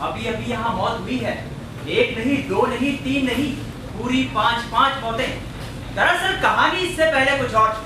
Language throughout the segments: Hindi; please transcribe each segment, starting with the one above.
अभी अभी यहाँ मौत हुई है। एक नहीं, दो नहीं, तीन नहीं, पूरी 5 मौतें। दरअसल कहानी इससे पहले कुछ और थी।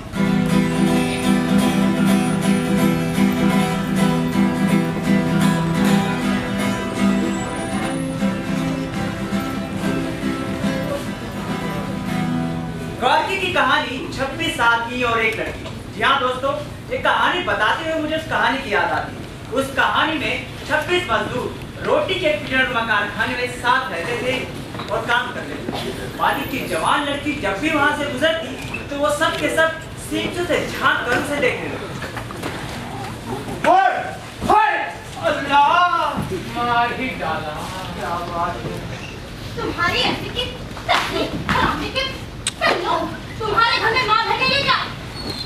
गौरकी की कहानी 26 साल की और एक लड़की। जी हाँ दोस्तों, ये कहानी बताते हुए मुझे उस कहानी की याद आती है। उस कहानी में 26 मजदूर रोटी के कीटनाशक कारखाने में साथ रहते थे और काम करते थे। मालिक की जवान लड़की जब भी वहां से गुजरती तो वो सब के सब सीटों से झांक कर उसे देखने लगते। मार ही डाला। क्या बात है? तुम्हारी ऐसी की तुम्हारे घर में मां है क्या?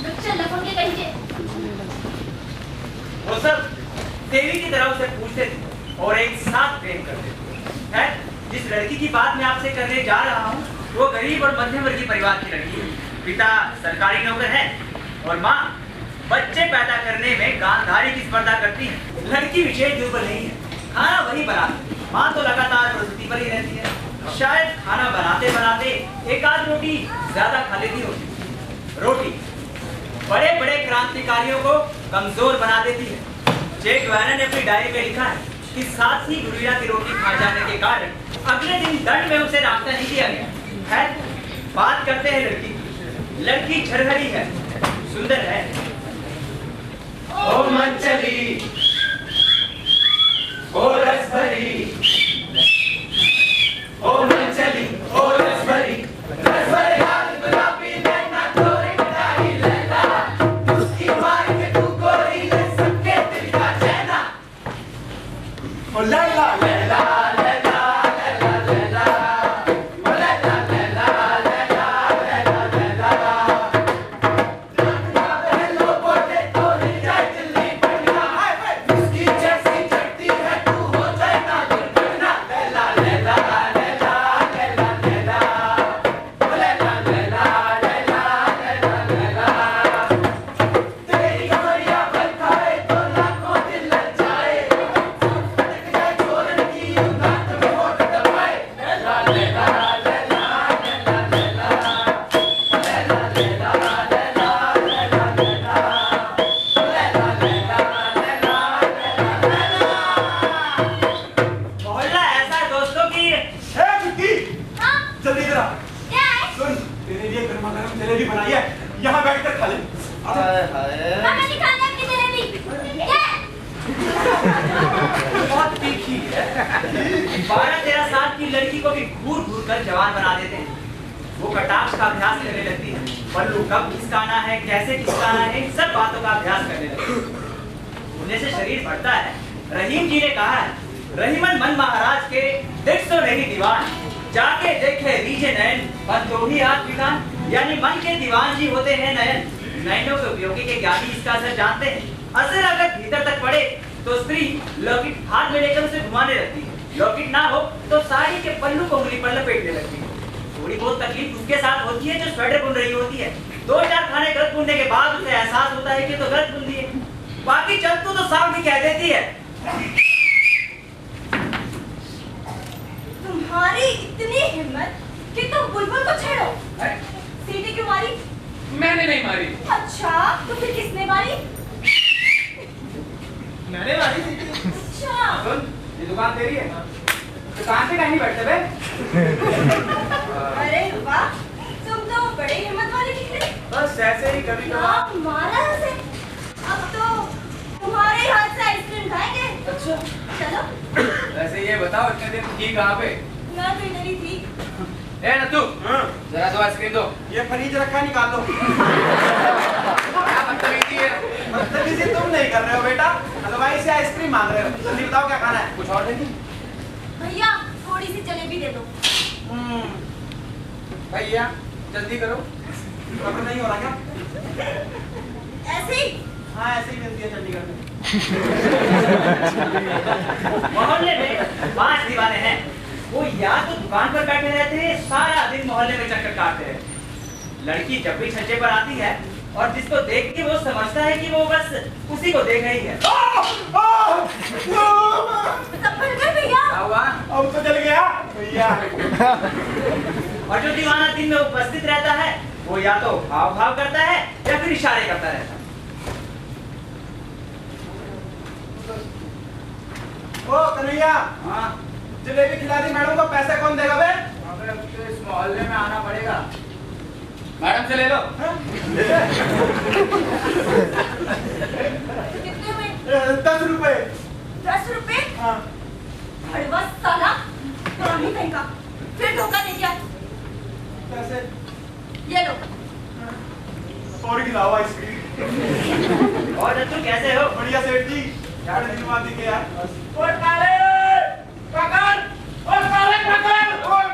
बच्चे लपट के कहिए। वो सब देवी की तरह उसे पूछते थे और एक साथ प्रेम करते थे। है जिस लड़की की बात मैं आपसे करने जा रहा हूँ वो गरीब और मध्यम वर्गीय परिवार की लड़की है। पिता सरकारी नौकर है और माँ बच्चे पैदा करने में गांधारी की स्पर्धा करती है। लड़की विशेष दुर्बल नहीं है, खाना वही बनाती है। माँ तो लगातार प्रसूति पर ही रहती है। शायद खाना बनाते बनाते एक आध रोटी ज्यादा खा लेती होगी। रोटी बड़े बड़े क्रांतिकारियों को कमजोर बना देती है। जे गुवेरा ने अपनी डायरी में लिखा है कि साथ ही गुड़िया की रोटी खा जाने के कारण अगले दिन दंड में उसे नाश्ता नहीं दिया गया है। बात करते हैं लड़की की। लड़की झरहरी है, सुंदर है। ओ मन चली, ओ रस भरी, ओ मन चली, ओ रस भरी, रस भरे हाथ गुलाबी नैना तोरे मिठाई लैला, उसकी मार के तू गोरी ले सबके दिल का चैना। ओ लैला लैला लैला लैला लैला, ओ लैला लैला लैला लैला लैला, नाक बहलो बोले तोरी जाए दिल्ली बढ़िया, उसकी जैसी चढ़ती है तू हो जाए ना दुर्घटना। लैला लैला यहाँ बैठकर खा ले। बहुत तीखी है। 12-13 साल की लड़की को भी घूर घूर कर जवान बना देते हैं। वो कटाक्ष का अभ्यास करने लगती है। पल्लू कब खिसकाना है, कैसे खिसकाना है, इन सब बातों का अभ्यास करने लगती है। उन्हें से शरीर बढ़ता है। रहीम जी ने कहा है, रहीमन मन महाराज के देख तो नहीं दीवान, जाके देखे रीझे नयन, मन तो ही हाथ विधान। यानी मन के दीवान जी होते हैं नयन। नयनों के उपयोगी के ज्ञानी इसका असर जानते हैं। असर अगर भीतर तक पड़े तो स्त्री लॉकेट हाथ में लेकर उसे घुमाने लगती है। लॉकेट ना हो तो साड़ी के पल्लू को उंगली पर लपेटने लगती है। थोड़ी बहुत तकलीफ उसके साथ होती है जो स्वेटर बुन रही होती है। 2-4 खाने गलत बुनने के बाद उसे एहसास होता है कि तो गलत बुन दिए। बाकी चंदू तो साफ भी कह देती है। तुम्हारी इतनी हिम्मत कि तुम बुलबुल को छेड़ो। सीटी क्यों मारी? मैंने नहीं मारी। अच्छा, तो फिर किसने मारी? मैंने मारी सीटी। अच्छा, सुन, ये दुकान तेरी है। दुकान पे कहीं बैठते बे? अरे वाह, तुम तो बड़े हिम्मत वाले निकले। बस ऐसे ही कभी कभार। मारा उसे। अब तो तुम्हारे हाथ से आइसक्रीम खाएंगे। अच्छा, चलो। वैसे ये बताओ इतने दिन थी कहाँ पे? मैं तो इधर ही थी। ए नत्थू, जरा दो आइसक्रीम दो। ये फर्नीचर रखा निकाल लो। क्या बदतमीजी है? बदतमीजी तुम नहीं कर रहे हो बेटा, हलवाई से आइसक्रीम मांग रहे हो। जल्दी बताओ क्या खाना है? कुछ और देगी? भैया थोड़ी सी जलेबी दे दो। भैया जल्दी करो। खबर नहीं हो रहा क्या? ऐसे ही? हाँ ऐसे ही मिलती है चंडीगढ़ में। मोहल्ले में 5 दीवाने हैं। वो या तो दुकान पर बैठे रहते हैं, सारा दिन मोहल्ले में चक्कर काटते हैं। लड़की जब भी छज्जे पर आती है और जिसको देख के वो समझता है कि वो बस उसी को देख रही है। संभल कर भैया। क्या हुआ? अब तो जल गया भैया। और जो दीवाना दिन में उपस्थित रहता है वो या तो भाव भाव करता है या फिर इशारे करता रहता है। ओ कन्हैया, हाँ, जलेबी खिला दी मैडम को, पैसे कौन देगा बे? अबे अब तो इस मोहल्ले में आना पड़ेगा। मैडम से ले लो। कितने में? 10 रुपए। 10 रुपए? हाँ। भड़वा साला, हरामी कहीं का। फिर धोखा दे दिया। पैसे ये लो। और खिलाओ आइसक्रीम। और नथु कैसे हो? बढ़िया सेठ जी, बड़े दिन बाद दिखे यार। ओए काले, पकड़, ओए काले पकड़, ओए।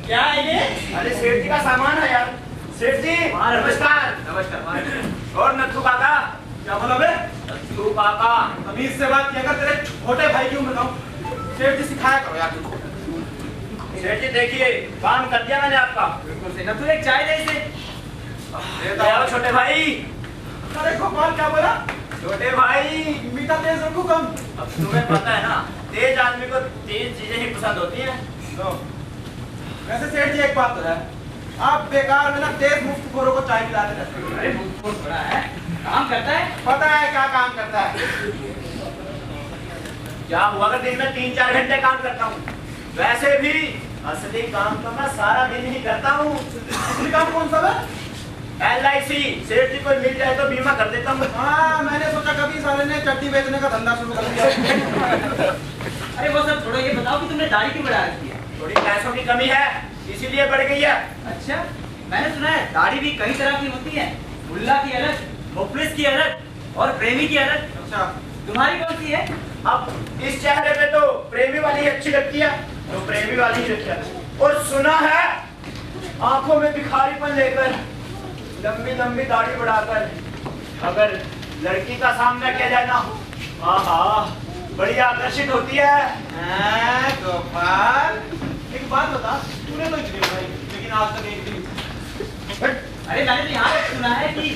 क्या है ये? अरे सेठ जी का सामान है यार। सेठ जी नमस्कार। नमस्कार। और नथु काका, क्या बोला बे? नथु काका। तमीज से बात किया कर, तेरे छोटे भाई क्यों बताऊं? सेठ जी सिखाया करो यार तुमको। सेठ जी देखिए, काम कर दिया मैंने आपका। बिल्कुल से। नथु एक चाय दे इसे। देता हूं छोटे भाई। अरे गोपाल क्या बोला? छोटे भाई मीठा तेज रखो कम। अब तुम्हें पता है ना, तेज आदमी को तेज चीजें ही पसंद होती हैं। तो वैसे सेठ जी एक बात तो है, आप बेकार में ना तेज मुफ्त खोरों को चाय पिलाते रहते हो। अरे वो थोड़ा है, काम करता है। पता है क्या काम करता है? क्या हुआ अगर दिन में 3-4 घंटे काम करता हूँ? वैसे भी असली काम तो मैं सारा दिन ही करता हूँ। असली काम कौन सा है? LIC, सेठ जी कोई मिल जाए तो बीमा कर देता हूँ। हाँ, मैंने सोचा कभी साले ने चट्टी बेचने का धंधा शुरू कर दिया। अरे वो सब छोड़ो, ये बताओ कि तुमने दाढ़ी क्यों बढ़ा रखी है? थोड़ी पैसों की कमी है, इसीलिए बढ़ गई है। अच्छा, मैंने सुना है दाढ़ी भी कई तरह की होती है। मुल्ला की अलग, मुफलिस की अलग और प्रेमी की अलग। अच्छा, तुम्हारी कौन सी है? अब इस चेहरे पे तो प्रेमी वाली अच्छी लगती है, तो प्रेमी वाली ही रखी है। और सुना है आंखों में भिखारीपन लेकर लंबी लंबी दाढ़ी बढ़ाकर अगर लड़की का सामना किया जाए ना, आहा बड़ी आकर्षित होती है। गोपाल एक बात बता, तूने तो इतनी भाई लेकिन आज तक एक दिन। अरे मैंने तो यहाँ तक सुना है कि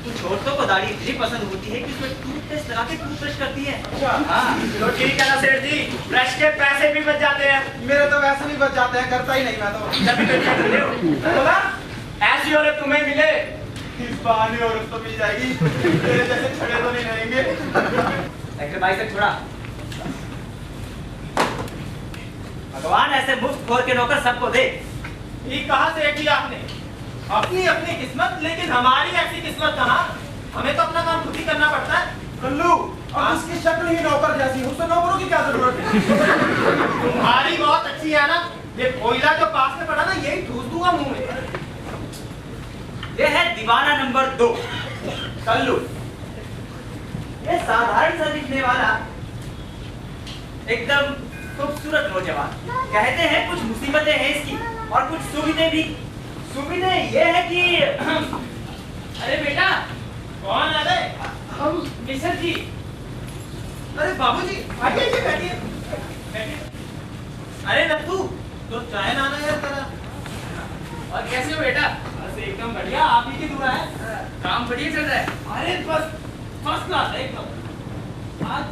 कुछ औरतों को दाढ़ी इतनी पसंद होती है कि उसमें टूथपेस्ट लगा के टूथब्रश करती है। अच्छा। हाँ। तो ठीक है ना सेठ जी, ब्रश के पैसे भी बच जाते हैं। मेरे तो वैसे भी बच जाते हैं, करता ही नहीं मैं तो। तभी तो क्या करते हो? बोला ऐसी औरत तुम्हें मिले, इस बहाने औरत तो मिल जाएगी, तेरे जैसे छड़े तो नहीं रहेंगे। एक्टर भाई से छोड़ा। भगवान ऐसे मुफ्त खोर के नौकर सबको दे। ये कहाँ से की आपने? अपनी अपनी किस्मत, लेकिन हमारी ऐसी किस्मत कहाँ? हमें तो अपना काम खुद ही करना पड़ता है। कल्लू, अब उसकी शक्ल ही नौकर जैसी, उससे नौकरों की क्या जरूरत है? तुम्हारी बहुत अच्छी है ना, ये कोयला जो पास में पड़ा ना, यही ठूस दूंगा मुंह में। ये है दीवाना नंबर 2, कल्लू। ये साधारण सा दिखने वाला एकदम खूबसूरत नौजवान। कहते हैं कुछ मुसीबतें हैं इसकी और कुछ सुविधाएं भी। सुविधाएं ये है कि अरे बेटा, कौन आ गए? हम मिसर जी। अरे बाबूजी, आइए जी, बैठिए। अरे नथु, तो चाय लाना यार तेरा। और कैसे हो बेटा? बस एकदम बढ़िया, आप ही की दुआ है। काम बढ़िया चल रहा है। अरे बस फर्स्ट क्लास है एकदम। आज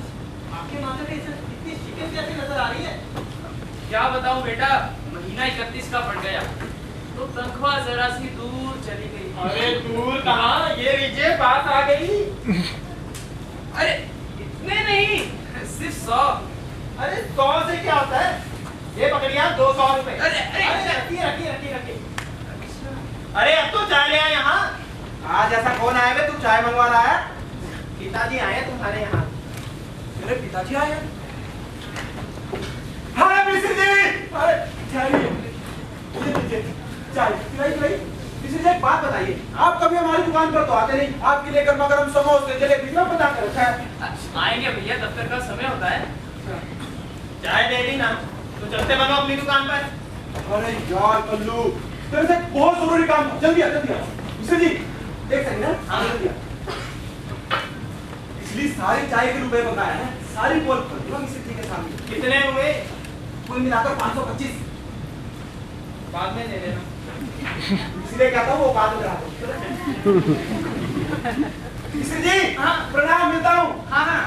आपके माथे पे इतनी शिकन कैसी नजर आ रही है? क्या बताऊं बेटा, महीना 31 का पड़ गया तो तनख्वाह जरा सी दूर चली गई। अरे दूर कहाँ, ये लीजिए बात आ गई। अरे इतने नहीं, सिर्फ 100। अरे 100 से क्या होता है? ये पकड़िए 200 रुपए। अरे रखिए। अरे अब तो चाय ले आए यहाँ। आज ऐसा कौन आया बे, तू चाय मंगवा रहा है? पिताजी आए हैं तुम्हारे यहाँ। मेरे पिताजी आए हैं? हाँ मिश्र जी, अरे चाय लीजिए, चाय पिलाई। मिश्र जी एक बात बताइए, आप कभी हमारी दुकान पर तो आते नहीं, आपके लिए गर्मा गर्म समोसे जलेबी सब बना कर रखा है। आएंगे भैया, दफ्तर का समय होता है। चाय दे दी ना, तो चलते बनो अपनी दुकान पर। अरे यार कल्लू, तेरे से बहुत जरूरी काम है, जल्दी आ। मिश्र जी एक सेकंड है। हाँ। जल्दी आ। इसलिए सारी चाय के रुपए बताए हैं, सारी बोल कर दूंगा मिश्र जी के सामने। कितने हुए? कुल मिलाकर 525। बाद में दे देना। इसलिए कहता हूँ वो बात करा दो। मिश्र जी, हाँ। प्रणाम, मिलता हूँ। हाँ हाँ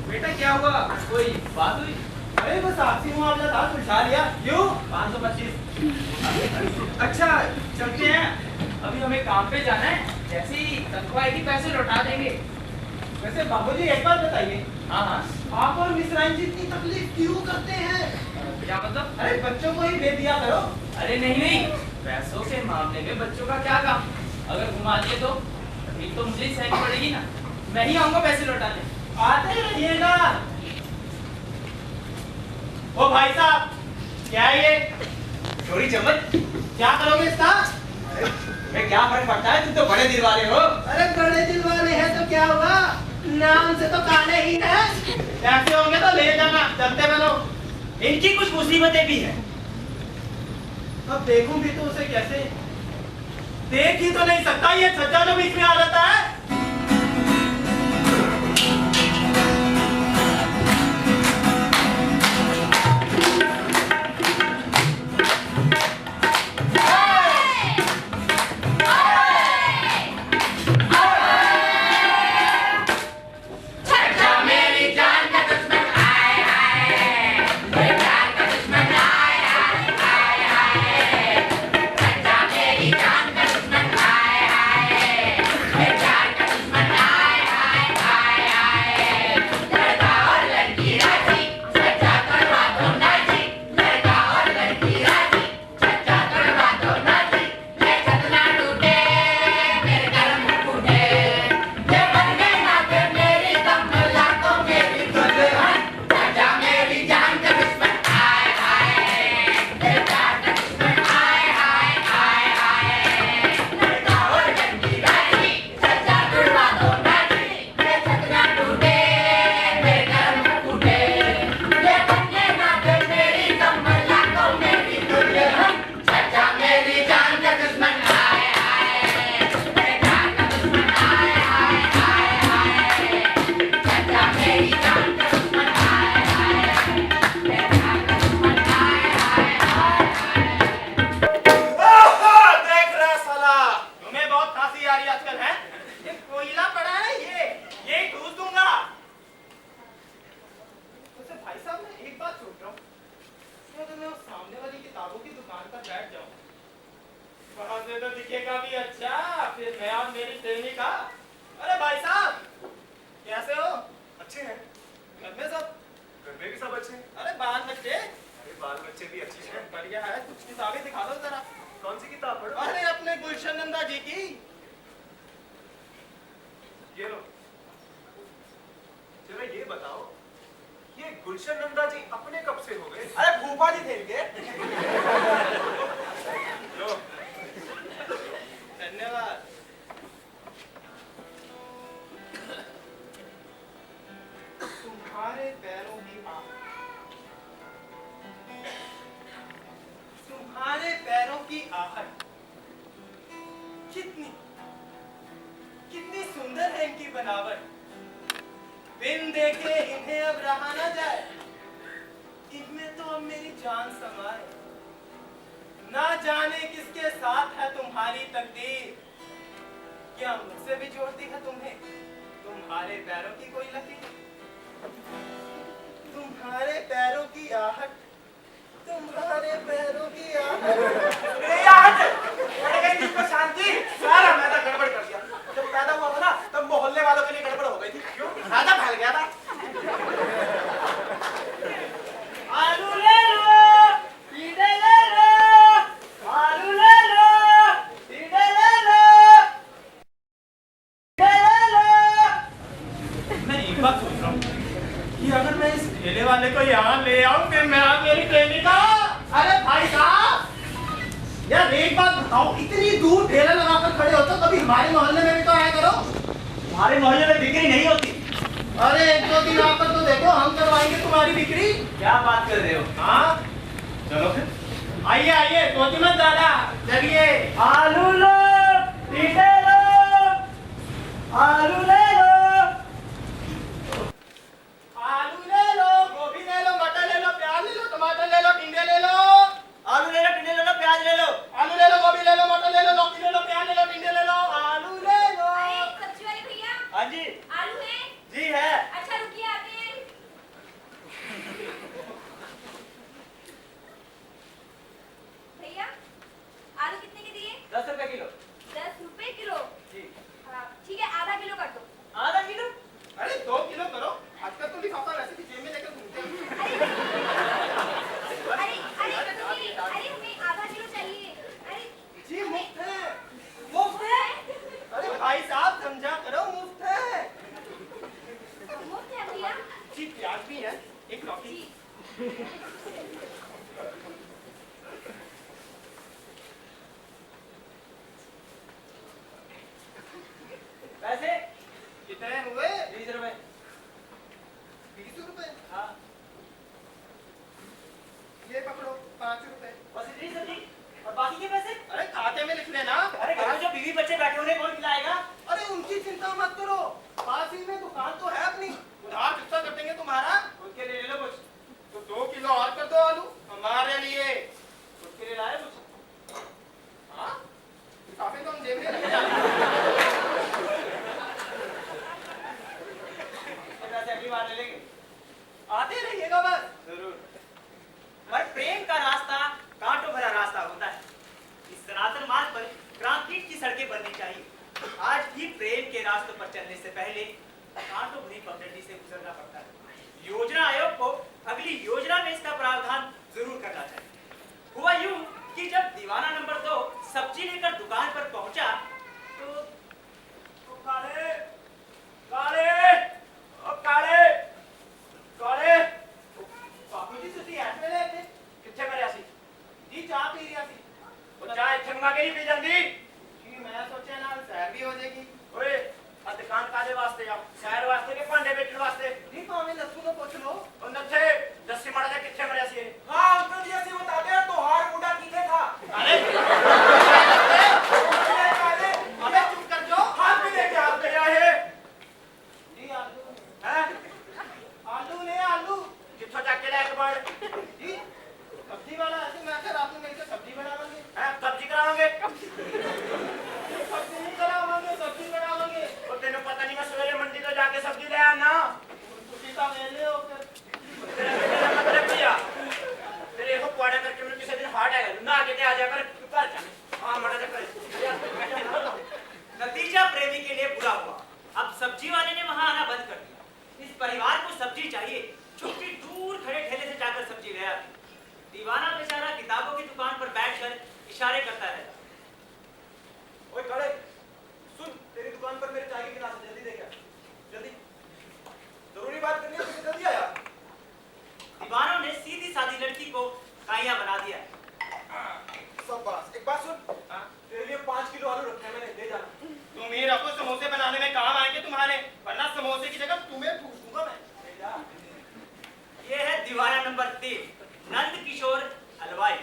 बेटा क्या हुआ, कोई बात हुई? अरे बस आपसी मुआवजा था, सुलझा लिया। क्यों? 525। अच्छा चलते हैं, अभी हमें काम पे जाना है, जैसे ही तनख्वाह आएगी पैसे लौटा देंगे। वैसे बाबूजी एक बात बताइए, हाँ हाँ आप और मिश्राइन जी इतनी तकलीफ क्यों करते हैं? क्या मतलब? अरे बच्चों को ही दे दिया करो। अरे नहीं नहीं, पैसों के मामले में बच्चों का क्या काम, अगर घुमा दिए तो तकलीफ तो मुझे ही सहनी पड़ेगी ना। मैं ही आऊंगा पैसे लौटाने। आते रहिएगा। ओ भाई साहब, क्या है ये? चोरी चम्मच, क्या करोगे इसका? मैं क्या फर्क पड़ता है, तुम तो बड़े दिल वाले हो। अरे बड़े दिल वाले हैं तो क्या हुआ? नाम से तो काले ही हैं। ऐसे होंगे तो ले जाना, चलते बनो। इनकी कुछ मुसीबतें भी हैं। अब देखूं भी तो उसे कैसे? देख ही तो नहीं सकता, ये छज्जा जो बीच में आ जाता है। गुलशन नंदा जी अपने कब से हो गए? अरे फूफा जी थे इनके। लो, धन्यवाद। तुम्हारे पैरों की तुम्हारे पैरों की आहट कितनी कितनी सुंदर है इनकी बनावट। बिन देखे इन्हें अब रहा ना जाए, इनमें तो अब मेरी जान समाए। ना जाने किसके साथ है तुम्हारी तकदीर, क्या मुझसे भी जोड़ती है तुम्हें तुम्हारे पैरों की कोई लकीर। तुम्हारे पैरों की आहट, तुम्हारे पैरों की आहट। शांति, सारा मैदा गड़बड़ कर दिया। जब पैदा हुआ था ना, तब मोहल्ले वालों के लिए गड़बड़ हो गई थी। क्यों? राजा फैल गया था। आलू ले लो, पीड़े ले लो, आलू ले लो, पीड़े ले लो, पीड़े ले लो। मैं एक बात सोच रहा हूँ कि अगर मैं इस ठेले वाले को यहाँ ले आऊं, फिर मैं मेरी प्रेमिका। अरे भाई साहब, यार एक बात बताओ, इतनी दूर ठेला लगाकर खड़े हो तो कभी हमारे मोहल्ले में भी तो आया करो। हमारे मोहल्ले में बिक्री नहीं होती। अरे एक दो दिन आकर तो देखो, हम करवाएंगे तुम्हारी बिक्री। क्या बात कर रहे हो? हाँ चलो फिर। आइए आइए, सोचिए मत ज्यादा, चलिए। आलू लो, पीड़े लो, आलू ले लो, आलू ले लो, गोभी ले लो, मटर ले लो, प्याज ले लो, टमाटर ले लो, टिंडे ले लो। आलू ले लो, टिंडे ले लो, प्याज ले लो। आलू पैसे कितने हुए? 20 रुपए। 20 रुपए? हाँ ये पकड़ो 5 रुपए। बस इतनी सब्जी और बाकी के पैसे? अरे खाते में लिख लेना। अरे घर में जो बीवी बच्चे बैठे उन्हें कौन खिलाएगा? अरे उनकी चिंता मत करो, पास ही में दुकान तो है अपनी, उधार चुकता कर देंगे तुम्हारा। उनके लिए ले लो कुछ। तो 2 किलो और कर दो आलू हमारे लिए। उसके लिए लाए कुछ? हाँ काफी तो हम जेब में रखे जाएंगे। पैसे अगली बार ले लेंगे। आते रहिएगा बस। जरूर। पर प्रेम का रास्ता कांटों भरा रास्ता होता है। इस सनातन मार्ग पर क्रांति की सड़कें बननी चाहिए। आज भी प्रेम के रास्तों पर चलने से पहले कांटों भरी पगडंडी से गुजरना पड़ता है। योजना आयोग को अगली योजना में इसका प्रावधान जरूर करना चाहिए। हुआ यूं कि जब दीवाना नंबर 2 सब्जी लेकर दुकान पर पहुंचा तो काले काले ओ काले काले बापू जी तुसी ऐसे ले थे किथे मरिया सी जी चाह पी रिया सी ओ चाह इथे मंगा के नहीं पी जांदी जी मैं सोचा ना सैर भी हो जाएगी ओए आ दुकान कादे वास्ते आ सैर वास्ते के भांडे बेचने वास्ते नहीं भाਵੇਂ नथू को पूछ लो ओ नथे दस्सी माड़ा जा किथे मरिया सी हाँ अंकल जी ऐसे बताते हैं तो हार मुंडा किथे था? अरे अबे चुप कर जाओ हाथ में लेके हाथ पे आए जी आलू हैं आलू ले आलू किथों जाके ले एक बार जी सब्जी वाला ऐसे मैं क्या रात में मिलकर सब्जी बनावांगे हैं सब्जी करावांगे सब्जी नहीं करावांगे सब्जी बनावांगे और तेरे पता नहीं मैं सवेरे मंडी तो जाके सब्जी ले आना तुसी ता ले ले हो फिर भैया तेरे को पड़ा करके मैं किसी दिन हार्ट आएगा ना आके आ जाकर घर जाने हां मड़ा जा कर नतीजा प्रेमी के लिए बुरा हुआ। अब सब्जी वाले ने वहां आना बंद कर दिया। इस परिवार को सब्जी चाहिए। छुट्टी दूर खड़े ठेले से जाकर सब्जी ले आती। दीवाना बेचारा किताबों की दुकान पर बैठकर इशारे करता रहता। ओए काले सुन, तेरी दुकान पर मेरे चाय के गिलास है, जल्दी दे क्या? जल्दी जरूरी बात करनी है तो जल्दी आया। दीवानों ने सीधी सादी लड़की को काइयां बना दिया। शाबाश। एक बात सुन, तेरे लिए 5 किलो आलू रखे हैं मैंने, ले जाना। तुम ही रखो समोसे बनाने में काम आएंगे तुम्हारे वरना समोसे की जगह तुम्हें ठूस दूंगा मैं ले जा। ये है दीवाना नंबर 3 नंद किशोर हलवाई।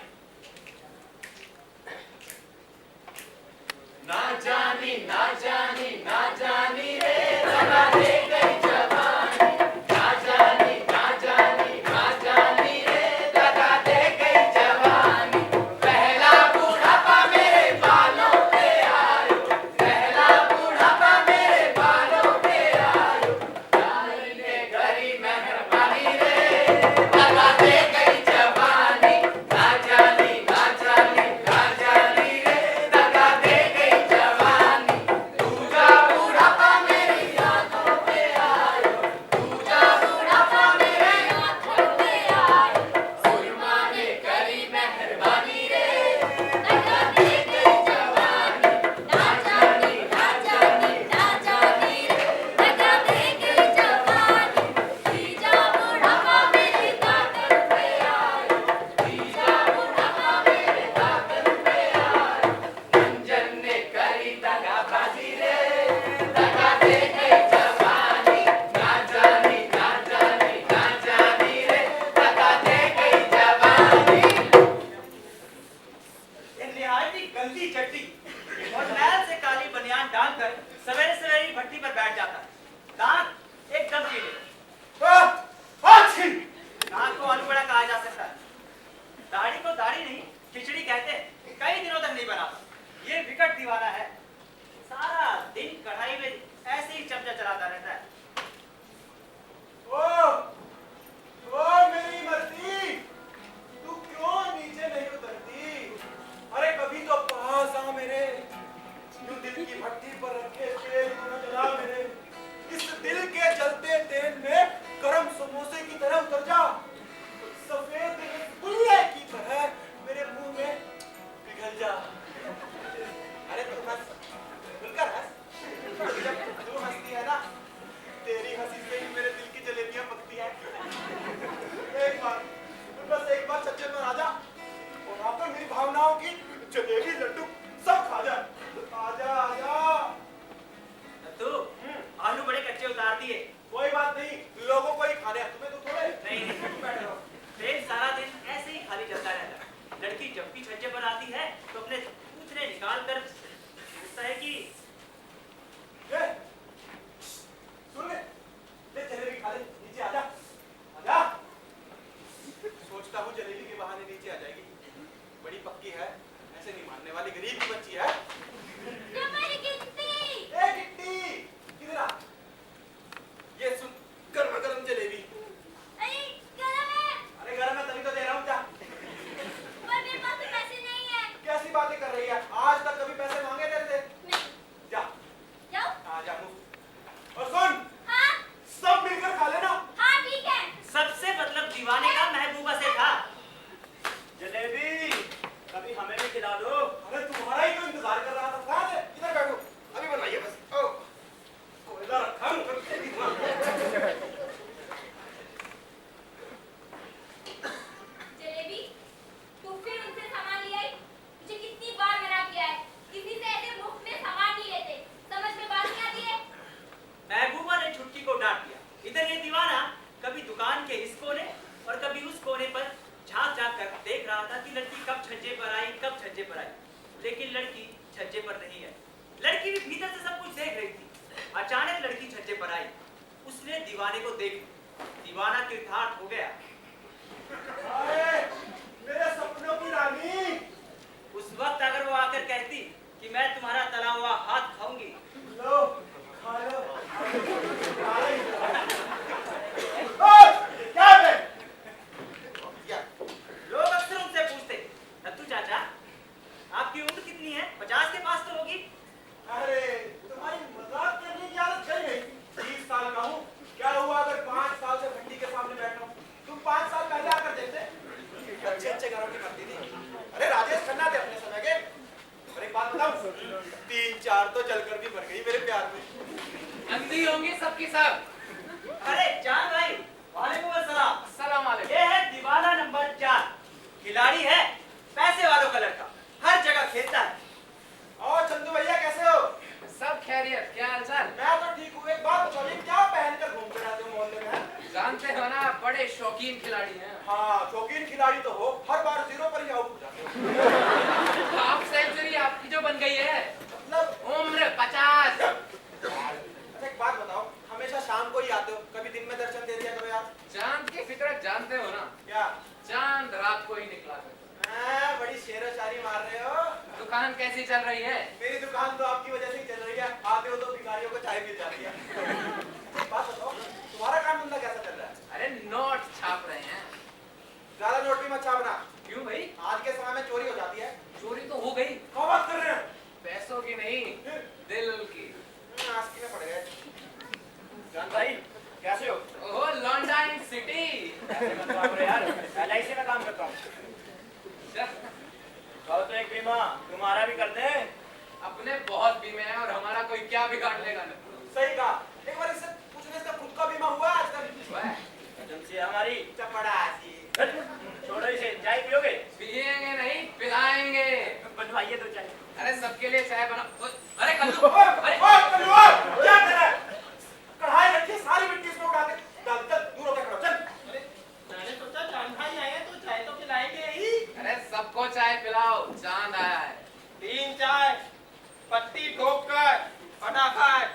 ना जानी ना जानी ना जानी रे लगा दे गई जवानी ना जानी ना जानी ना जानी रे लगा दे गई जवानी पहला बुढ़ापा मेरे बालों पे आयो पहला बुढ़ापा मेरे बालों पे आयो जानी ने गरी मेहरबानी रे लगा दे गई जवानी ना जानी ना जानी ना जानी रे लगा दे गई जवानी दूजा बुढ़ापा मेरी यादों पे आयो दूजा बुढ़ापा मेरे यादों पे आयो सुरमा ने करी मेहरबानी रे लगा दे गई जवानी ना जानी ना जानी ना जानी रे लगा दे गई जवानी तीजा बुढ़ापा मेरे दादर पे आयो तीजा बुढ़ापा मेरे दादर पे आयो मंजन ने करी दगाबाजी रे लगा दे गई जवानी ना जानी ना जानी ना जानी रे लगा दे गई जवानी ये निहायत ही गंदी चट्टी और मैल से काली बनियान डालकर सवेरे सवेरे ही भट्टी पर बैठ जाता है। दांत एकदम पीले। अच्छी। नाक को आलू बड़ा कहा जा सकता है। दाढ़ी को दाढ़ी नहीं खिचड़ी कहते हैं। कई दिनों तक नहीं बनाता। ये विकट दीवाना है। सारा दिन कढ़ाई में ऐसे ही चमचा चलाता रहता है। ओ मेरी मर्दी, तू क्यों नीचे नहीं उतरती? अरे कभी तो पास आ मेरे, यूं दिल की भट्टी पर रखे तेल को न जला मेरे। इस दिल के जलते तेल में गरम समोसे की तरह उतर जा। सफेद रसगुल्ले की तरह मेरे मुंह में पिघल जा। अरे तू हंस, खुलकर हंस। जब तू हंसती है ना, तेरी हंसी से ही मेरे दिल की जलेबियां पकती हैं। एक बार कोई मेरी भावनाओं की जलेबी लड्डू सब खा जाए। आजा आजा। तू आलू बड़े कच्चे उतार दिए। कोई बात नहीं, लोगों को ही खाने हैं, तुम्हें तो थोड़े। नहीं बैठ रहो। पेट सारा दिन ऐसे ही खाली चलता रहता। लड़की जब भी छज्जे पर आती है तो अपने पूछने निकाल कर पूछता है कि ए, सुन ले जलेबी खा ले, नीचे आजा आजा। सोचता हूँ जलेबी के बहाने नीचे आ जाएगी, बड़ी पक्की है, ऐसे नहीं मानने वाली, गरीब की बच्ची है। ए गिट्टी, किधर आ? ये सुन, गरम गरम जलेबी। अरे गरम है तभी तो दे रहा हूँ, जा। कैसी बातें कर रही है? आज तक कभी पैसे मांगे तेरे से? जा जा मुफ्त। और सुन, सब मिलकर खा लेना। सबसे मतलब दीवाने का महबूबा से था। जलेबी कभी हमें भी खिला दो। अरे तुम्हारा ही तो इंतजार कर रहा था। कहाँ थे? इधर बैठो, अभी बनाइए बस। ओ, कोयला रखा हूँ, कभी तेरी माँ। जलेबी, तू फिर उनसे सामान ले आई? मुझे कितनी बार मना किया है, किसी से ऐसे मुफ्त में सामान नहीं लेते। समझ में बात नहीं आती है? महबूबा ने छुटकी को डांट दिया। इधर ये दीवाना कभी दुकान के इस कोने और कभी उस कोने पर झांक झांक कर देख रहा था कि लड़की कब छज्जे पर आई, कब छज्जे पर आई। लेकिन लड़की छज्जे पर नहीं है। लड़की भी भीतर से सब कुछ देख रही थी। अचानक लड़की छज्जे पर आई। उसने दीवाने को देख लिया। दीवाना कृतार्थ हो गया। अरे, मेरे सपनों की रानी। उस वक्त अगर वो आकर कहती कि मैं तुम्हारा तला हुआ हाथ खाऊंगी, लो, खा लो। ओए, क्या है? लोग अक्सर उनसे पूछते, नत्थू चाचा आपकी उम्र कितनी है? 50 के पास तो होगी। अरे, तुम्हारी मजाक करने की आदत चल गई। 30 साल का हूँ। क्या हुआ अगर 5 साल से भट्टी के सामने बैठा हूँ? तुम 5 साल पहले आकर देखते, अच्छे अच्छे घरों की भर्ती थी। अरे राजेश खन्ना थे अपने समय के। और एक बात बताऊं, 3-4 तो जलकर भी मर गई मेरे प्यार में। अंधी होंगी सबकी सब। अरे जान भाई, वालेकुम अस्सलाम। सलाम वालेकुम। ये है दीवाना नंबर 4। खिलाड़ी है, पैसे वालों का लड़का, हर जगह खेलता है। और चंदू भैया कैसे हो? सब खैरियत, क्या हालचाल? मैं तो ठीक हूँ। एक बात बताइए, क्या पहनकर घूमते रहते हो मोहल्ले में? जानते हो ना, बड़े शौकीन खिलाड़ी हैं। हाँ, शौकीन खिलाड़ी तो हो, हर बार 0 पर ही आउट हो जाते हो। हाफ सेंचुरी आपकी जो बन गई है, मतलब उम्र 50। अच्छा एक बात बताओ, हमेशा शाम को ही आते हो, कभी दिन में दर्शन दे दिया करो यार। चांद की फितरत जानते हो ना, क्या? चांद रात को ही निकला करता। बड़ी शेरो शायरी मार रहे हो। दुकान कैसी चल रही है? मेरी दुकान तो आपकी वजह से ही चल रही है। आते हो तो भिखारियों को चाय मिल जाती है। एक बात बताओ, तुम्हारा काम धंधा कैसा चल रहा है? अरे नोट छाप रहे हैं। ज्यादा नोट भी मत छापना। क्यों भाई? आज के समय में चोरी हो जाती है। चोरी तो हो गई। क्या बात कर रहे हैं? पैसों की नहीं, दिल की। आस्ती में पड़ गए। जान भाई कैसे हो? ओहो लौंडा इन सिटी। ऐसे मत बात करो यार, LIC में काम करता हूँ। कहो तो एक बीमा तुम्हारा भी कर दे। अपने बहुत बीमे हैं और हमारा कोई क्या बिगाड़ लेगा ना। सही कहा। एक बार इससे पूछने से खुद का बीमा हुआ आज तक? एजेंसी है हमारी। चपड़ासी। छोड़ो इसे, चाय पियोगे? पिएंगे नहीं, पिलाएंगे। बनवाइए तो चाय। अरे सबके लिए चाय बना। अरे कल्लू, ओए, अरे ओए, कल्लू, ओए, क्या कर रहा है? कढ़ाई रखी, सारी मिट्टी इसमें उड़ा दे। चल, दूर होकर खड़ो, चल। मैंने सोचा जान भाई आए हैं तो चाय तो पिलाएंगे ही। अरे सबको चाय पिलाओ, चांद आया है। 3 चाय, पत्ती ठोककर, फटाफट।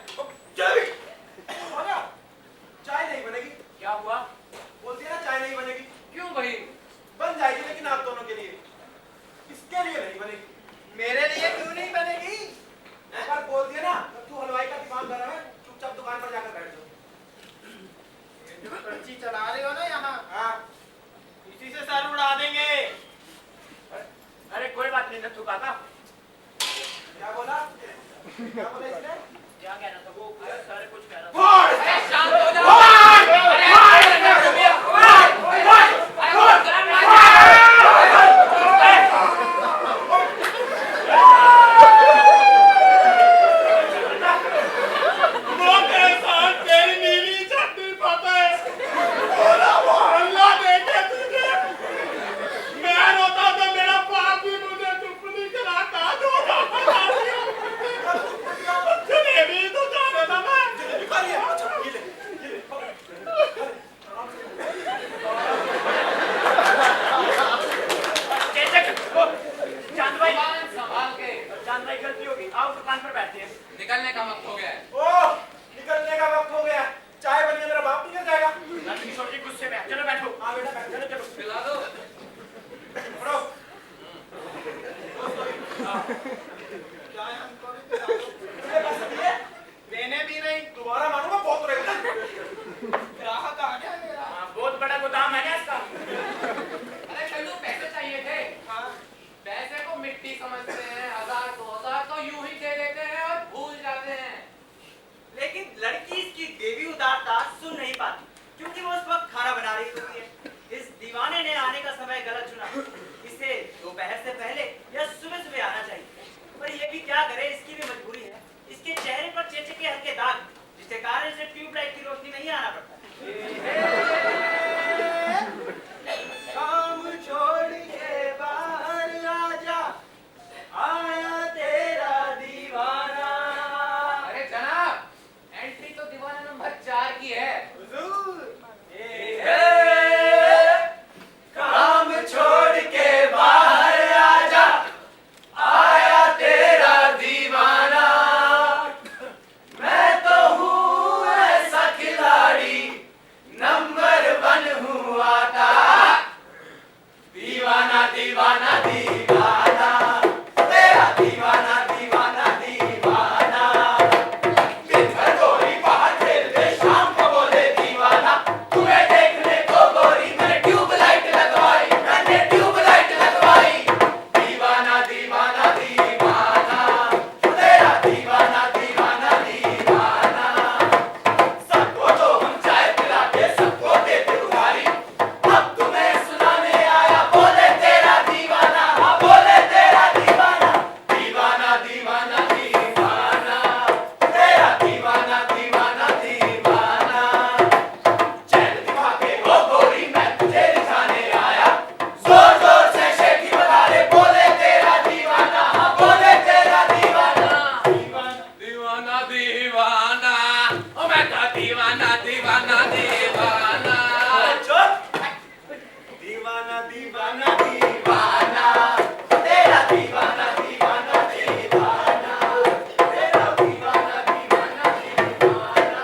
चल। हो गया? चाय नहीं बनेगी। क्या हुआ? बोलती है ना चाय नहीं बनेगी। क्यों भाई? बन जाएगी लेकिन आप दोनों के लिए। इसके लिए नहीं बनेगी। मेरे लिए क्यों नहीं बनेगी? एक बार बोल दिया ना, तू हलवाई का दिमाग कर रहा है, चुपचाप दुकान पर जाकर बैठ जाओ। जो पर्ची चला रहे हो ना यहाँ, हाँ। इसी से सर उड़ा देंगे। अरे कोई बात नहीं नत्थू काका। क्या बोला इसने? क्या कहना का वक्त हो गया है। ओह, निकलने का वक्त हो गया। चाय बनिए, मेरा बाप निकल जाएगा। किशोर जी गुस्से में, चलो बैठो। हाँ बेटा बैठ, चलो चलो। पिला दो। उठो। चाय हमको भी पिला दो। मुझे पैसे दिए? देने भी नहीं। दोबारा मारूंगा बहुत रहेगा। ग्राहक आ गया मेरा। बहुत बड़ा गोदाम है ना इसका। अरे कल्लू पैसे चाहिए थे। हाँ। पैसे को मिट्टी समझते हैं, 1000 2000 तो यूं ही दे देते हैं और भूल जाते हैं। लेकिन लड़की इसकी देवी उदारता सुन नहीं पाती, क्योंकि वो उस वक्त खाना बना रही होती है। इस दीवाने ने आने का समय गलत चुना। इसे दोपहर से पहले या सुबह सुबह आना चाहिए, पर ये भी क्या करे, इसकी भी मजबूरी है। इसके चेहरे पर चेचे के हल्के दाग, जिसके कारण इसे ट्यूबलाइट की रोशनी नहीं आना पड़ता। काम छोड़ के बाहर आजा, आया तेरा दीवाना। अरे जनाब, एंट्री तो दीवाना नंबर 4 की है। काम छोड़ के बाहर आजा, आया तेरा दीवाना। मैं तो हूँ ऐसा खिलाड़ी, नंबर 1 हूँ आता। दीवाना दीवाना दीवाना, तेरा दीवाना दीवाना दीवाना। दिन भर गोरी बाहर खेलते, शाम को बोले दीवाना। तुम्हें देखने को गोरी मैंने ट्यूबलाइट लगवाई, मैंने ट्यूबलाइट लगवाई। दीवाना दीवाना दीवाना, तेरा दीवाना दीवाना दीवाना। सबको तो हम चाय पिलाते, सबको देते उधारी। अब तुम्हें सुनाने आया, बोले तेरा दीवाना, हाँ बोले तेरा दीवाना। दीवाना दीवाना दीवाना, तेरा दीवाना दीवाना दीवाना। चैन दिखा के ओ गोरी मैं तुझे दिखाने आया। जोर जोर से शेखी बता ले, बोले तेरा दीवाना, हाँ बोले तेरा दीवाना। दीवाना दीवाना, ओ मैं तो दीवाना दीवाना दीवाना। चुप। दीवाना दीवाना दीवाना, तेरा दीवाना दीवाना दीवाना। तेरा दीवाना दीवाना दीवाना।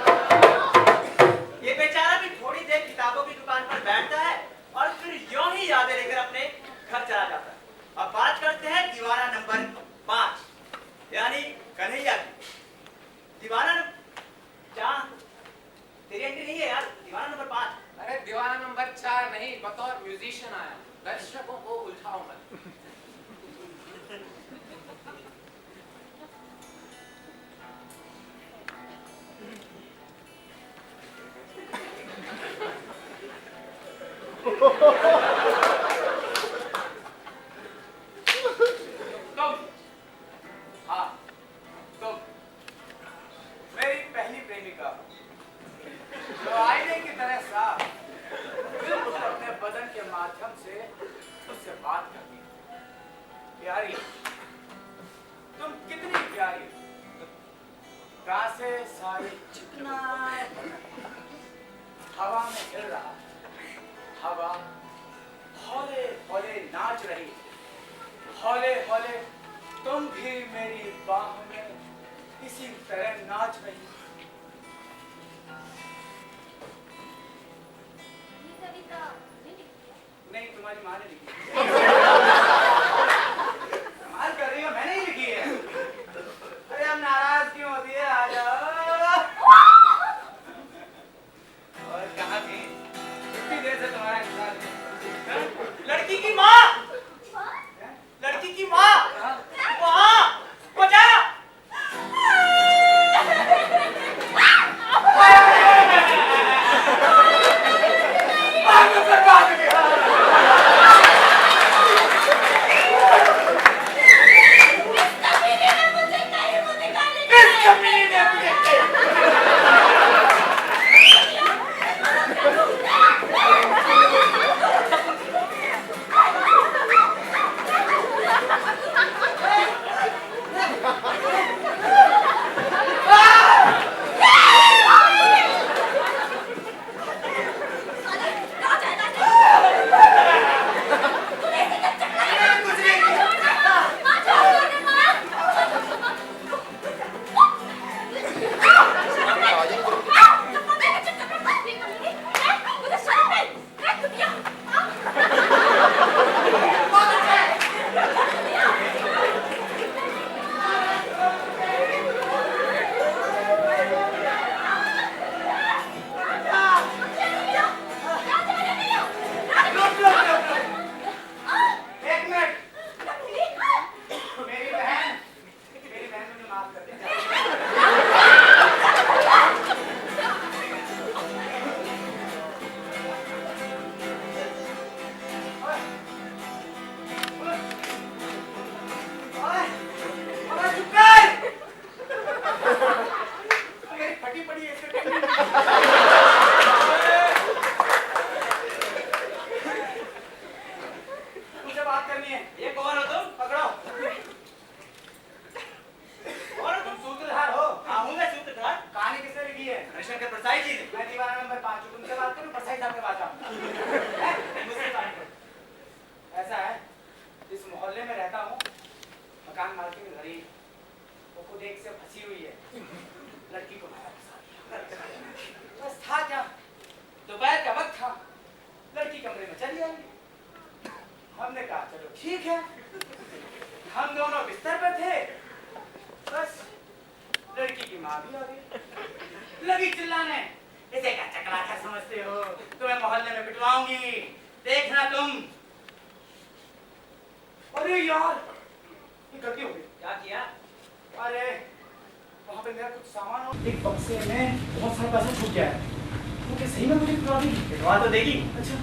ये बेचारा भी थोड़ी देर किताबों की दुकान पर बैठता है और फिर यूं ही यादें लेकर अपने घर चला जाता है। अब बात करते हैं दीवाना नंबर 5, यानी कन्हैया की। दीवाना क्या तेरी एंट्री नहीं है यार? दीवाना नंबर 5। अरे दीवाना नंबर 4 नहीं, बतौर म्यूजिशियन आया। दर्शकों को उलझाओ मत। तुम, हाँ तुम, मेरी पहली प्रेमिका, जो आईने की तरह साफ बिल्कुल अपने बदन के माध्यम से उससे बात करती है। प्यारी, तुम कितनी प्यारी हो। कासे सारी चिकना हवा में हिल रहा, हवा हौले हौले नाच रही, हौले हौले तुम भी मेरी बाह में इसी तरह नाच रही। ये कविता नहीं लिखी है। नहीं, तुम्हारी माँ ने लिखी है। कमाल कर रही हो, मैंने ही लिखी है। अरे हम नाराज क्यों होती है, आ जाओ। और कहाँ थी? कितनी देर से तुम्हारा इंतजार है। लड़की की माँ, लड़की की माँ वहाँ बजा। बर्बाद किया। करनी है। ये कौन हो तुम? पकड़ो। कौन हो तुम? सूत्रधार हो? हाँ हूँ मैं सूत्रधार। कहानी किसने लिखी है? हरिशंकर प्रसाई जी ने। मैं दीवाना नंबर 5 हूँ, तुमसे बात करूँ, प्रसाई साहब से बात करूँ। मुझसे बात करो। ऐसा है, इस मोहल्ले में रहता हूँ, मकान मालकिन गरीब, वो खुद एक से फंसी हुई है, लड़की को मारा फंसा। बस था क्या, दोपहर का वक्त था, लड़की कमरे में चली आई। हमने कहा चलो ठीक है, हम दोनों बिस्तर पर थे, बस लड़की की माँ भी आ गई, लगी चिल्लाने, इसे क्या चकराता समझते हो, तुम्हें मोहल्ले में पिटवाऊंगी, देखना तुम। अरे यार, ये गलती हो गई। क्या किया? अरे वहाँ पे मेरा कुछ सामान हो, एक बक्से में बहुत सारा पैसा छूट गया है, वो क्या सही में मुझे पिटवा दी? पिटवा तो देगी। अच्छा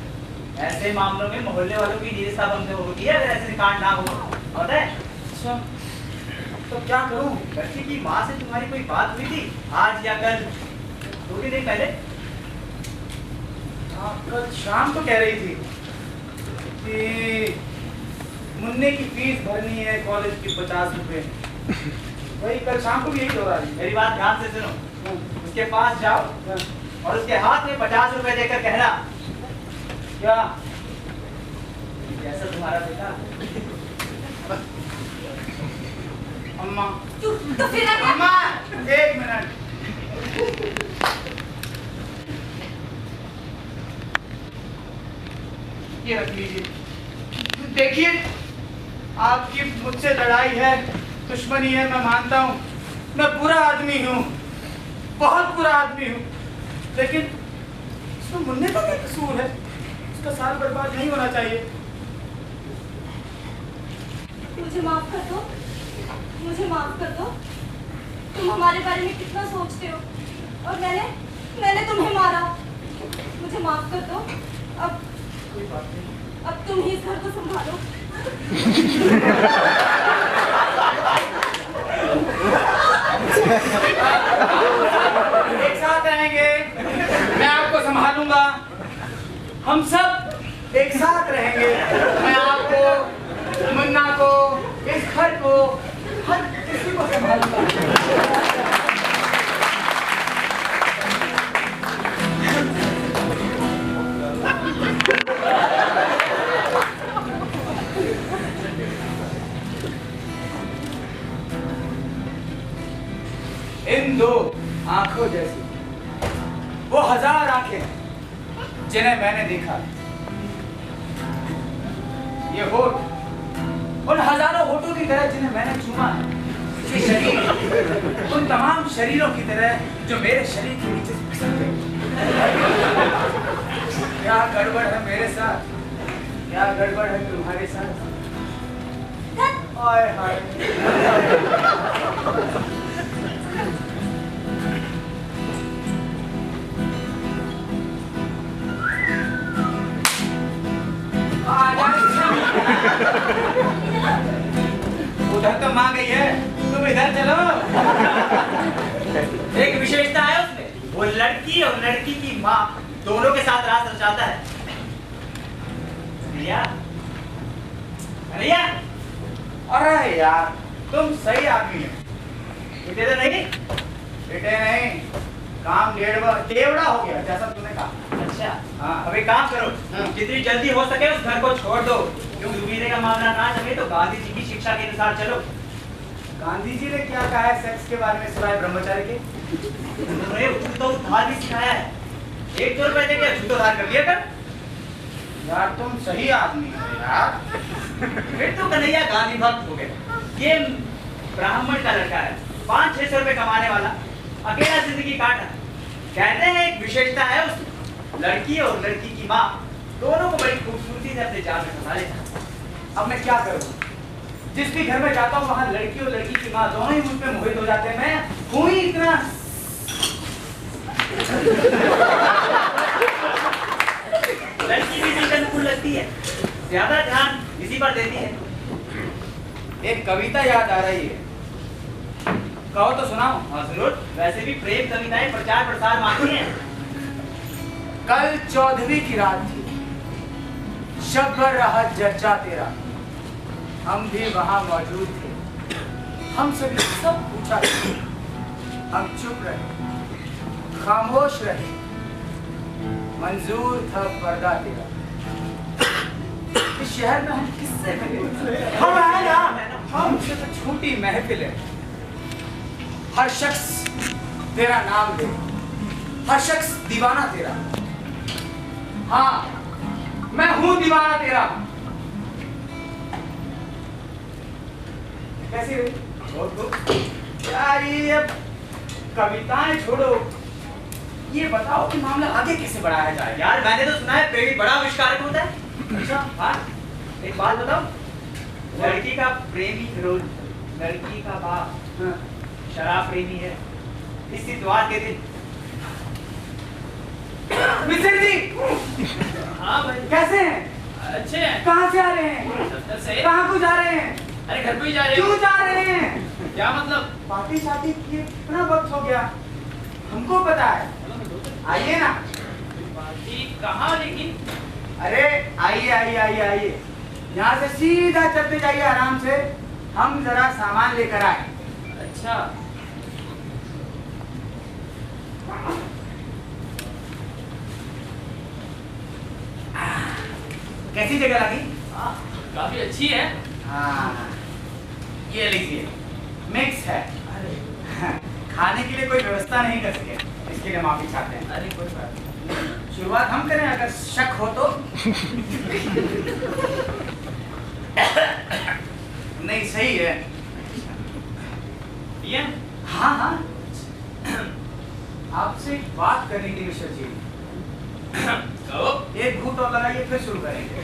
ऐसे मामलों में मोहल्ले वालों की नीति साहब हमसे होती है, अगर ऐसे कांड ना हो होता है। अच्छा, तो क्या करूँ? लड़की की माँ से तुम्हारी कोई बात हुई थी आज या कल? 2 दिन पहले? हाँ, कल शाम को कह रही थी कि मुन्ने की फीस भरनी है कॉलेज की 50 रुपए। वही कल शाम को भी यही हो रहा है। मेरी बात ध्यान से सुनो। उसके पास जाओ और उसके हाथ में 50 रुपए देकर कहना, क्या? कैसा तुम्हारा बेटा? अम्मा, तो फिर अगर अम्मा, 1 मिनट। ये रख लीजिए। देखिए, आपकी मुझसे लड़ाई है, दुश्मनी है, मैं मानता हूँ, मैं बुरा आदमी हूँ, बहुत बुरा आदमी हूँ, लेकिन इसमें मुन्ने का क्या कसूर है? उसका साल बर्बाद नहीं होना चाहिए। मुझे माफ कर दो, मुझे माफ कर दो। तुम हमारे बारे में कितना सोचते हो, और मैंने तुम्हें मारा। मुझे माफ कर दो। अब कोई बात नहीं। अब तुम ही इस घर को संभालो। एक साथ रहेंगे, मैं आपको संभालूंगा, हम सब एक साथ रहेंगे। मैं आपको, मुन्ना को, इस घर को, हर किसी को संभालूंगा। इन 2 आंखों जैसी वो 1000 आंखें जिन्हें मैंने देखा, ये होठ उन हजारों होठों की तरह जिन्हें मैंने चूमा, ये शरीर उन तमाम शरीरों की तरह जो मेरे शरीर के नीचे से फिसल गए। क्या गड़बड़ है मेरे साथ, क्या गड़बड़ है तुम्हारे साथ? हाय हाय। उधर तो मां गई है, तुम इधर चलो। एक विशेषता है उसमें, वो लड़की और लड़की की माँ दोनों के साथ रात रचाता है। कन्हैया, कन्हैया, अरे यार, तुम सही आदमी हो। बेटे तो नहीं? बेटे नहीं, काम टेवड़ा हो गया जैसा तुमने कहा। अच्छा, हाँ। अब एक काम करो, जितनी जल्दी हो सके उस घर को छोड़ दो, क्योंकि दुविधे का मामला ना जमे तो गांधी जी की शिक्षा के अनुसार चलो। गांधी जी ने क्या कहा है सेक्स के बारे में सिवाय ब्रह्मचार्य के? उन्होंने तो उधार भी सिखाया है, 1-2 रुपए देके झूठ उधार कर लिया कर। यार तुम सही आदमी हो यार। फिर तो कन्हैया गांधी भक्त हो गए। ये ब्राह्मण का लड़का है, 500-600 रुपए कमाने वाला, अकेला जिंदगी काटा। कहते हैं एक विशेषता है उस लड़की और लड़की की माँ दोनों को बड़ी खूबसूरती से अपने जाल में फंसा लेता। अब मैं क्या करूँ? जिस भी घर में जाता हूँ वहाँ लड़की और लड़की की माँ दोनों ही मुझ पे मोहित हो जाते हैं। मैं हूँ ही इतना। लड़की भी इसी के अनुकूल लगती है, ज्यादा ध्यान इसी पर देती है। एक कविता याद आ रही है, कहो तो सुनाओ। हाँ जरूर, वैसे भी प्रेम कविताएं प्रचार प्रसार मांगती हैं। कल 14वीं की रात थी, शब भर रहा चर्चा तेरा, हम भी वहां मौजूद थे। हम सभी सब पूछा, हम चुप रहे, खामोश रहे। मंजूर था पर्दा तेरा। इस शहर में हम किससे मिले? हम है ना, हमसे तो छोटी महफिल है। हर शख्स तेरा नाम ले, हर शख्स दीवाना तेरा। हाँ, मैं हूं दीवाना तेरा। कैसी रही? यार ये कविताएं छोड़ो, ये बताओ कि मामला आगे कैसे बढ़ाया जाए। यार मैंने तो सुना है प्रेमी बड़ा आविष्कारक होता है। अच्छा हाँ, एक बात बताओ, लड़की का प्रेमी रोज, लड़की का बाप हाँ। शराब प्रेमी है। इस इतवार के दिन मिस्र जी, हाँ भाई कैसे हैं? अच्छे हैं। कहाँ से आ रहे हैं? दफ्तर से। कहाँ को जा रहे हैं? अरे घर पे ही जा रहे क्यों हो? जा रहे हैं? क्या मतलब? पार्टी शादी किए कितना वक्त हो गया, हमको पता है। आइए ना। पार्टी कहाँ लेकिन? अरे आइए आइए आइए आइए, यहाँ से सीधा चलते जाइए आराम से। हम जरा सामान लेकर आए। अच्छा कैसी जगह लगी? काफी अच्छी है। हाँ, ये लीजिए, मिक्स है। खाने के लिए कोई व्यवस्था नहीं कर सके, इसके लिए माफी चाहते हैं। अरे कोई बात नहीं। शुरुआत हम करें, अगर शक हो तो। नहीं सही है। ये हाँ हाँ, आपसे एक बात करनी थी मिश्र जी। कहो। एक घूंट और लगाइए, फिर शुरू करेंगे।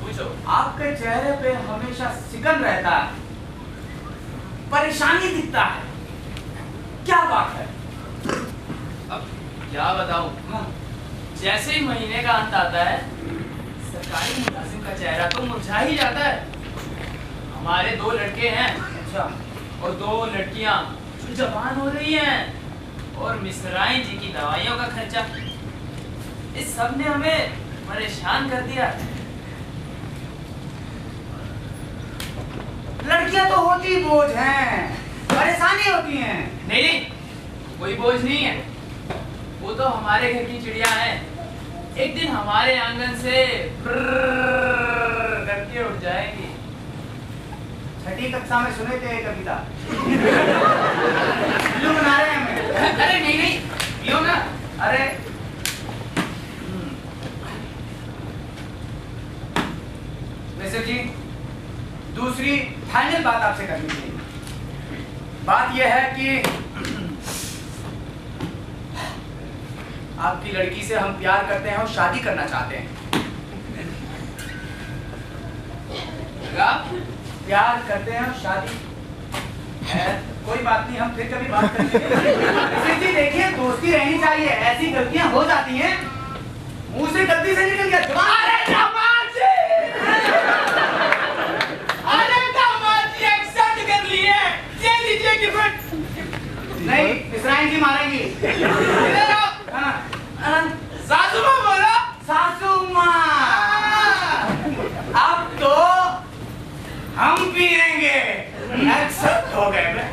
पूछो। आपके चेहरे पे हमेशा सिकन रहता है, परेशानी दिखता है, क्या बात है? अब क्या बताऊं? हाँ। जैसे ही महीने का अंत आता है, सरकारी मुलाजिम का चेहरा तो मुरझा ही जाता है। हमारे 2 लड़के हैं। अच्छा। और 2 लड़कियां जो जवान हो रही हैं, और मिसराइन जी की दवाइयों का खर्चा, इस सब ने हमें परेशान कर दिया। लड़कियां तो होती बोझ हैं, परेशानी होती हैं। नहीं नहीं, कोई बोझ नहीं है। वो तो हमारे घर की चिड़िया है। एक दिन हमारे आंगन से करके उड़ जाएंगी। छठी कक्षा में सुने थे ये कविता। उल्लू बना रहे हैं हमें। अरे नहीं नहीं, यो ना। अरे मिस्टर जी, दूसरी फाइनल बात आपसे करनी थी। बात यह है कि आपकी लड़की से हम प्यार करते हैं और शादी करना चाहते हैं। प्यार करते हैं और शादी कोई बात नहीं, हम फिर कभी बात करेंगे। जी देखिए, दोस्ती रहनी चाहिए, ऐसी गलतियां हो जाती हैं। मुंह से गलती से निकल गया जुबान। अरे दामाद जी! अरे दामाद जी, एक्सेप्ट कर लिए। ये लीजिए गिफ्ट। नहीं, मिसराइन जी मारेंगी। इधर आओ। हाँ, सासू माँ बोलो। सासू माँ, अब तो हम पिएंगे। एक्सेप्ट हो गए मैं।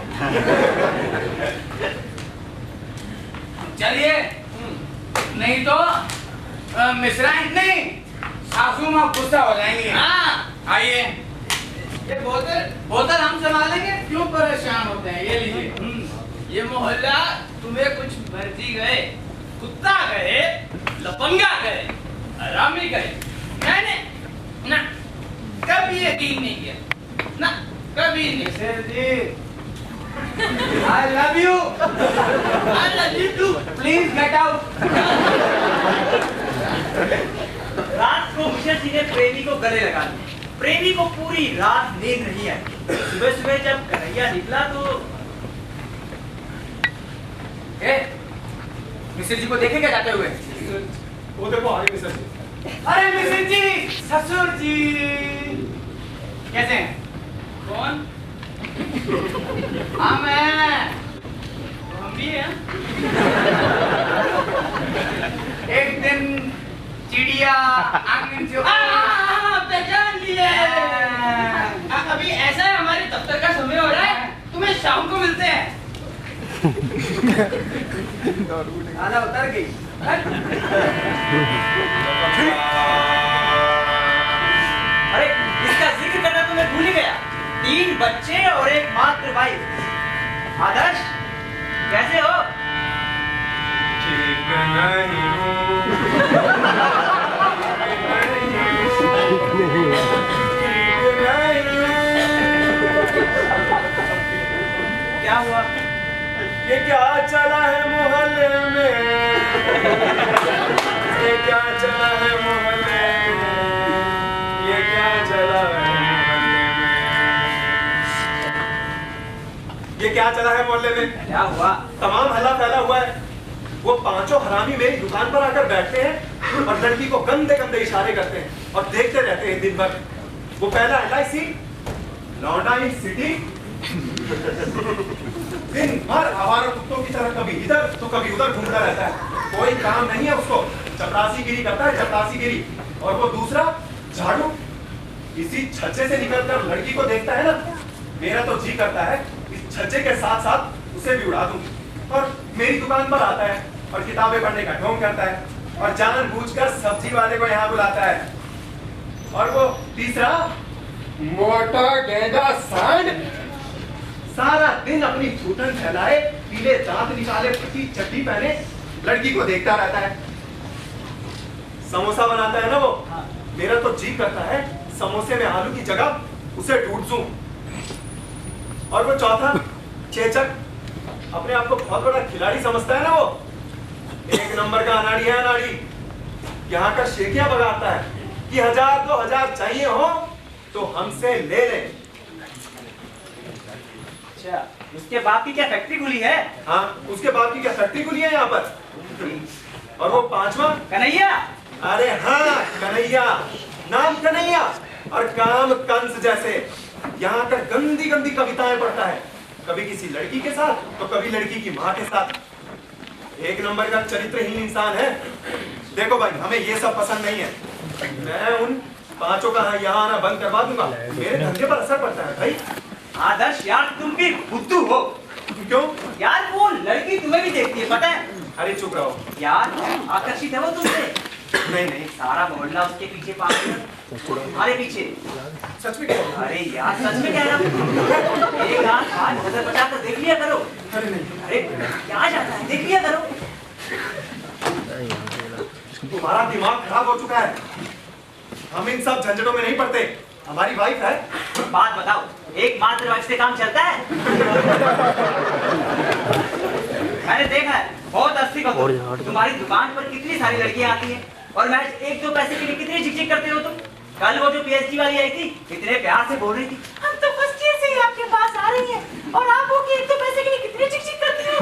चलिए, नहीं तो मिसराइन नहीं, सासू माँ गुस्सा हो जाएंगी। हाँ, आइए, ये बोतल बोतल हम संभालेंगे, क्यों परेशान होते हैं? ये लीजिए। ये मोहल्ला तुम्हें कुछ मर्जी गए, कुत्ता गए, लफंगा गए, हरामी गए, मैंने ना कभी यकीन नहीं किया, ना कभी नहीं। Mister ji, I love you. I love you too. Please get out. रात को मिशर जी ने प्रेमी को गले लगा दिया। प्रेमी को पूरी रात नींद नहीं आई। सुबह सुबह जब कन्हैया निकला तो मिस्टर जी को देखे क्या जाते हुए? वो देखो आगे मिस्टर जी। अरे मिस्टर जी, ससुर जी कैसे हैं? कौन? हम हैं। हम भी हैं। एक दिन चिड़िया आंगन जो पहचान लिए। अभी ऐसा है, हमारे दफ्तर का समय हो रहा है, तुम्हें शाम को मिलते हैं। आना उतर गई। अरे इसका जिक्र करना तो मैं भूल ही गया। 3 बच्चे और एक मात्र वाइफ। आदर्श कैसे हो? ठीक नहीं हूँ। क्या हुआ? ये क्या चला है मोहल्ले में? ये क्या चला है मोहल्ले में? ये क्या चला है मोहल्ले में? ये क्या चला है मोहल्ले में? क्या हुआ? तमाम हल्ला फैला हुआ है। वो 5 हरामी मेरी दुकान पर आकर बैठते हैं और लड़की को गंदे गंदे इशारे करते हैं और देखते रहते हैं दिन भर। वो पहला LIC लौंडा इन सिटी दिन भर आवारा कुत्तों की तरह कभी इधर तो कभी उधर घूमता रहता है। कोई काम नहीं है उसको, चपरासीगिरी करता है, चपरासीगिरी। और वो दूसरा झाड़ू इसी छज्जे से निकलकर लड़की को देखता है ना, मेरा तो जी करता है इस छज्जे के साथ साथ उसे भी उड़ा दूं। और मेरी दुकान पर आता है और किताबें पढ़ने का ढोंग करता है और जानबूझकर सब्जी वाले को यहाँ बुलाता है। और वो तीसरा मोटा गेंदा सांड सारा दिन अपनी छूटन फैलाए, पीले दांत निकाले, फटी चड्डी पहने लड़की को देखता रहता है। समोसा बनाता है ना वो, मेरा तो जी करता है समोसे में आलू की जगह उसे ढूंढ दूं। और वो चौथा चेचक, अपने आप को बहुत बड़ा खिलाड़ी समझता है ना वो, 1 नंबर का अनाड़ी है अनाड़ी। यहाँ का शेखिया बगाता है कि 1000-2000 चाहिए हो तो हमसे ले ले। अच्छा, उसके बाप की क्या फैक्ट्री खुली है? हाँ, उसके बाप की क्या फैक्ट्री खुली है यहाँ पर। और वो 5वां कन्हैया। अरे हाँ, कन्हैया, नाम कन्हैया और काम कंस जैसे। यहाँ कर गंदी गंदी कविताएं पढ़ता है, कभी किसी लड़की के साथ तो कभी लड़की की माँ के साथ। 1 नंबर का चरित्रहीन इंसान है। देखो भाई, हमें ये सब पसंद नहीं है। मैं उन 5 का यहाँ आना बंद करवा दूंगा, मेरे धंधे पर असर पड़ता है भाई। आदर्श यार, तुम भी बुद्धू हो। क्यों यार वो लड़की तुम्हें भी देखती है, पता है? अरे चुप रहो यार आकर्षित है वो तुमसे। नहीं नहीं, सारा मोहल्ला उसके पीछे पागल है, तुम्हारे पीछे। सच में कहो। अरे यार सच में कह रहा हूँ। एक आध नजर बचा कर देख लिया करो। अरे नहीं, अरे क्या जाता है, देख लिया करो। तुम्हारा दिमाग खराब हो चुका है। हम इन सब झंझटों में नहीं पड़ते। हमारी वाइफ है। बात बताओ, एक मात्र वाइफ से काम चलता है? मैंने देखा है, बहुत अस्सी का तुम्हारी दुकान पर कितनी सारी लड़कियां आती हैं और मैं 1-2 पैसे के लिए कितनी झिकझिक करते हो तुम। कल वो जो PhD वाली आई थी, कितने प्यार से बोल रही थी, हम तो फर्स्ट ईयर से ही आपके पास आ रही हैं और आप वो 1-2 पैसे के लिए कितनी झिकझिक करती हो।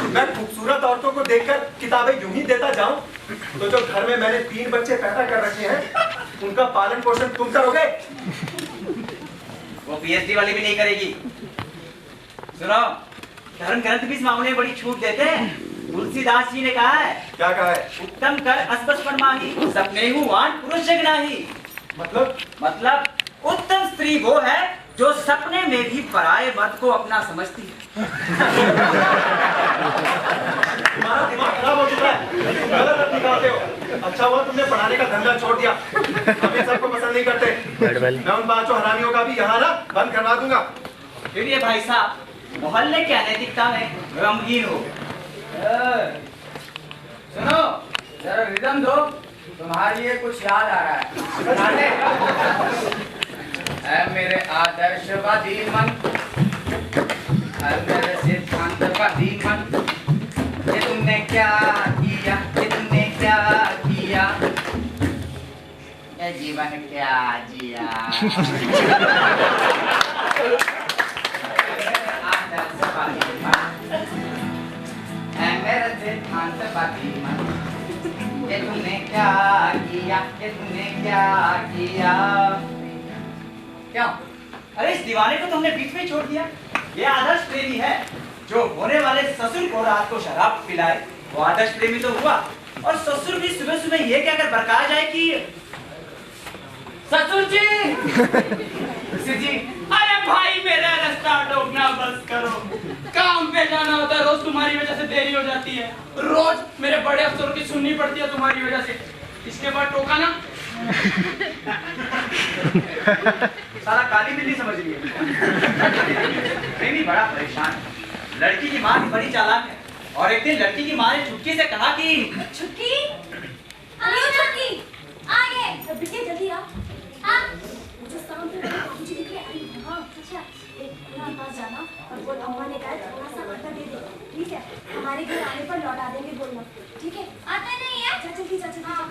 मैं खूबसूरत औरतों को देखकर किताबें यूं ही देता जाऊं तो जो घर में मैंने 3 बच्चे पैदा कर रखे हैं उनका पालन पोषण तुम करोगे। वो PhD वाली भी नहीं करेगी। सुनो, धर्म ग्रंथ भी इस मामले में बड़ी छूट देते हैं। तुलसीदास जी ने कहा है, क्या कहा है? उत्तम कर असबस फरमाही, सपनेहु वान पुरुष जग नाही। मतलब उत्तम स्त्री वो है जो सपने में भी पराये मर्द को अपना समझती है। तुम्हारा दिमाग खराब हो चुका है, गलत अर्थ निकालते हो। अच्छा हुआ तुमने पढ़ाने का धंधा छोड़ दिया, हम इन सबको पसंद नहीं करते। मैं उन 5 हरामियों का भी यहाँ ना बंद करवा दूंगा। फिर ये भाई साहब मोहल्ले की अनैतिकता में गमगीन हो। सुनो, जरा रिदम दो, तुम्हारे लिए कुछ याद आ रहा है। ऐ मेरे आदर्शवादी मन, ऐ मेरे सिद्धांतवादी मन, ये तुमने क्या किया, ये तुमने क्या किया, ये जीवन क्या जिया। आदर्शवादी मन, ऐ मेरे सिद्धांतवादी मन, ये तुमने क्या किया, ये तुमने क्या किया। क्यों? अरे इस दीवाने को तुमने बीच में छोड़ दिया। ये आदर्श प्रेमी है जो होने वाले ससुर को रात को शराब पिलाए। वो आदर्श प्रेमी तो हुआ, और ससुर भी सुबह सुबह ये कहकर बरका जाए कि ससुर जी जी, अरे भाई मेरा रास्ता रोकना बस करो, काम पे जाना होता है, रोज तुम्हारी वजह से देरी हो जाती है, रोज मेरे बड़े अफसरों की सुननी पड़ती है तुम्हारी वजह से। इसके बाद टोका ना साला काली बिल्ली समझ लिया। प्रेमी बड़ा परेशान है। लड़की की माँ भी बड़ी चालाक है और एक दिन लड़की की माँ ने चुटकी से कहा कि छुटकी, अरे छुटकी, आगे, बिटिया जल्दी आ। हाँ, मुझे शाम को बाबूजी दिख रहे हैं। हाँ, अच्छा, एक के पास जाना और बोल अम्मा ने कहा थोड़ा सा आटा दे दे, ठीक है? हमारे घर आने पर लौटा देंगे बोलना, ठीक है? आता नहीं है? जा जल्दी, जा जल्दी। हाँ।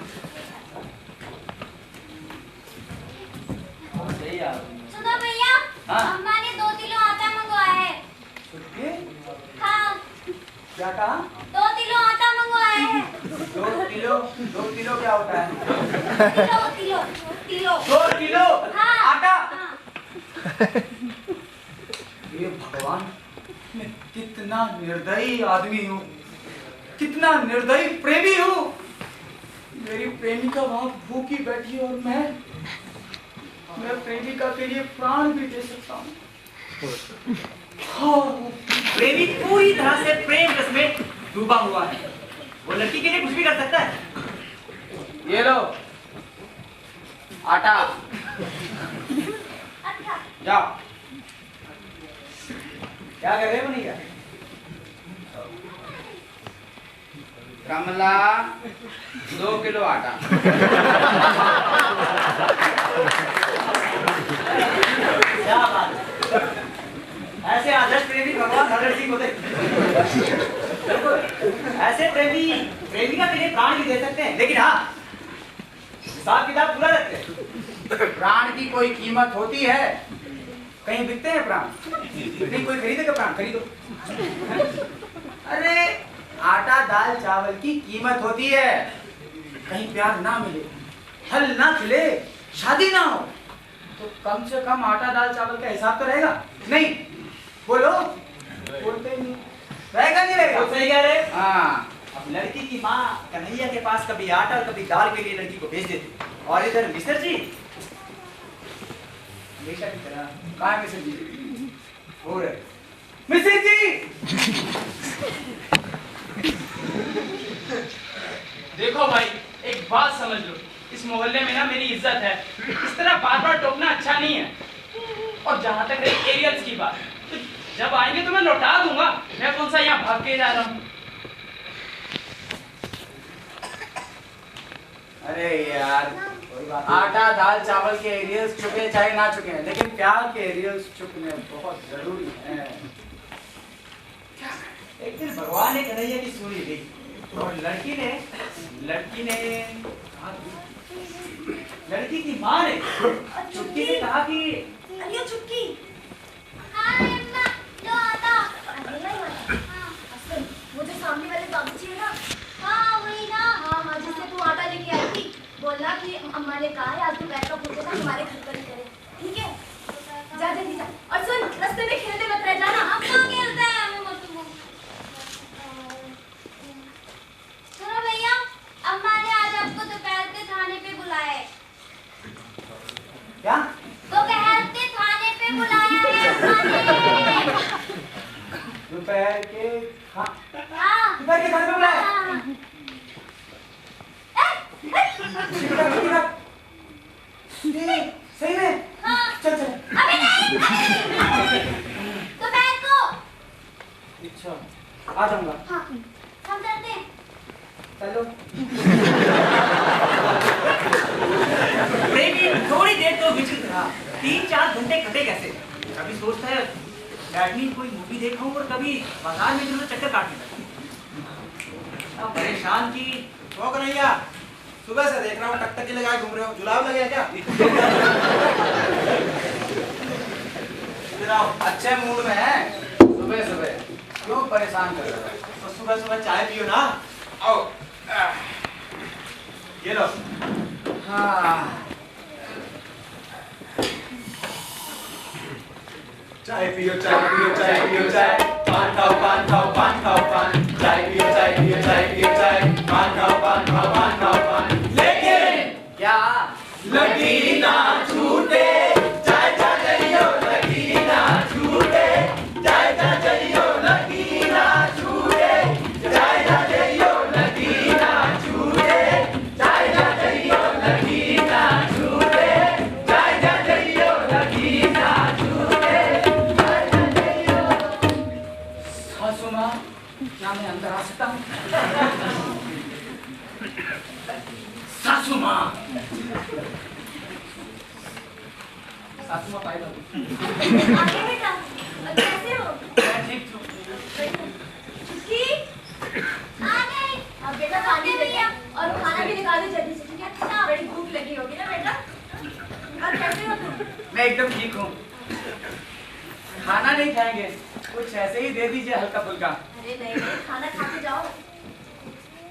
सही है। सुनो भैया, हाँ? अम्मा ने 2 किलो आटा मंगवाया है। चुटकी? हाँ, क्या कहा? 2 किलो आटा मंगवाया है। 2 किलो क्या होता है? किलो 2 किलो हाँ, आटा? हाँ। ये भगवान, मैं कितना निर्दयी आदमी हूँ, कितना निर्दयी प्रेमी हूँ। मेरी प्रेमिका वहां भूखी बैठी है और मैं प्रेमिका के लिए प्राण भी दे सकता हूँ। हाँ, प्रेमी पूरी तरह से प्रेम रस में डूबा हुआ है। वो लड़की के लिए कुछ भी कर सकता है। ये लो आटा, अच्छा, जाओ। क्या कर रहे हो भैया? कमला 2 किलो आटा। क्या बात है? ऐसे आदर्श प्रेमी भगवान हर सिंह होते। ऐसे प्रेमिका के लिए प्राण भी दे सकते हैं, लेकिन हाँ, हिसाब किताब पूरा रखते हैं। प्राण की कोई कीमत होती है? कहीं बिकते हैं प्राण? नहीं, कोई खरीदेगा प्राण? खरीदो। अरे आटा दाल चावल की कीमत होती है। कहीं प्यार ना मिले, फल ना खिले, शादी ना हो, तो कम से कम आटा दाल चावल का हिसाब तो रहेगा। नहीं, बोलो, बोलते ही नहीं। रहेगा नहीं रहेगा? तो सही कह रहे। हाँ, अब लड़की की माँ कन्हैया के पास कभी आटा और कभी दाल के लिए लड़की को भेज देती, और इधर मिस्टर जी हमेशा की तरह कहाँ है मिसेज जी? हो रहे। मिसेज जी, देखो भाई, एक बात समझ लो, इस मोहल्ले में ना मेरी इज्जत है, इस तरह बार बार टोकना अच्छा नहीं है। और जहां तक रही एरियल्स की बात, तो जब आएंगे तो मैं लौटा दूंगा, मैं कौन सा यहाँ भाग के जा रहा हूँ। अरे यार, आटा दाल चावल के एरियल्स चुके चाहे ना चुके, लेकिन प्यार के एरियल्स चुकने बहुत जरूरी है। एक दिन भगवान ने कन्हैया की सूरी दी और लड़की ने लड़की की माँ ने चुटकी से कहा कि अरे छुटकी, हाँ अम्मा, लो आटा। अरे हाँ, सुन, वो जो सामने वाले बाबूजी है ना, हाँ वही ना, हाँ जिससे तू आटा लेके आई थी, बोलना कि अम्मा ने कहा है आज तू बैठ का पूछे ना हमारे घर पर ही करे, ठीक है? जा जल्दी जा, और सुन रास्ते में खेलते मत रह जाना। हम कहाँ खेलते हैं, हमें मत बोलो। सुनो भैया, अम्मा ने आज आपको दोपहर के थाने पे बुलाया है। क्या? दोपहर के थाने पे बुलाया है अम्मा ने। दोपहर के हाँ, दोपहर के खाने में बुलाया? हाँ। सही में? हाँ। चल चल। अबे नहीं, दोपहर को। अच्छा, आ जाऊंगा। हाँ, हम चलते हैं। चलो। प्रेमी थोड़ी देर तो विचलित रहा, 3-4 घंटे कटे कैसे? कभी सोचता है बैठनी कोई मूवी देखा हूँ और कभी बाजार में जो चक्कर काटने लगा। अब परेशान की वो कन्हैया, सुबह से देख रहा हूँ टकटकी लगाए घूम रहे हो, जुलाब लगे क्या? इधर आओ, अच्छे मूड में है, सुबह सुबह क्यों परेशान कर रहे हो? तो सुबह सुबह चाय पियो ना। आओ, ये लो। हाँ, चाय पियो चाय पियो चाय पियो चाय, पान खाओ पान खाओ पान खाओ पान, चाय पियो चाय पियो चाय पियो चाय। लेकिन क्या लगी ना छूटे चाय जा जइयो लगी ना छूटे चाय जा जइयो लगी ना छूटे चाय जा जइयो लगी ना छूटे चाय जा जइयो लगी ना छूटे चाय जा जइयो लगी ना छूटे चाय जा जइयो। सासू माँ, क्या मैं अंदर आ सकता हूँ? सासू माँ, सासू माँ पाई आगे बेटा, कैसे हो? मैं ठीक हूँ। चुटकी, आ गई। अब बेटा पानी दे दे और खाना भी निकालो जल्दी से, ठीक है? कितना बड़ी भूख लगी होगी ना बेटा? और कैसे हो तुम? मैं एकदम ठीक हूँ। खाना नहीं खाएंगे, कुछ ऐसे ही दे दीजिए हल्का फुल्का। अरे नहीं नहीं, खाना खा के जाओ।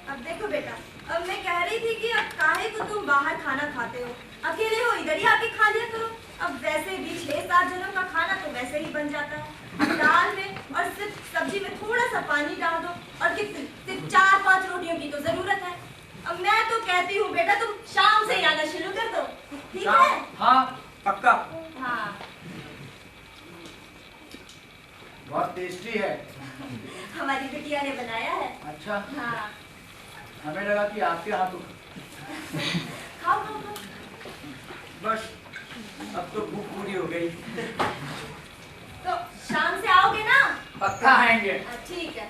अब देखो बेटा, अब मैं कह रही थी कि अब काहे को तुम बाहर खाना खाते हो, अकेले हो इधर ही आके खा लिया करो। अब वैसे भी 6-7 जनों का खाना तो वैसे ही बन जाता है। दाल में और सिर्फ सब्जी में थोड़ा सा पानी डाल दो और सिर्फ 4-5 रोटियों की तो जरूरत है। अब मैं तो कहती हूँ बेटा तुम शाम से ही आना शुरू कर दो, ठीक है? हाँ, पक्का। हाँ। बहुत टेस्टी है। हमारी बिटिया ने बनाया है। अच्छा, हाँ। हमें लगा कि आपके हाथों। खाओ खाओ खाओ। बस, अब तो भूख पूरी हो गई। तो शाम से आओगे ना? पक्का आएंगे। ठीक है।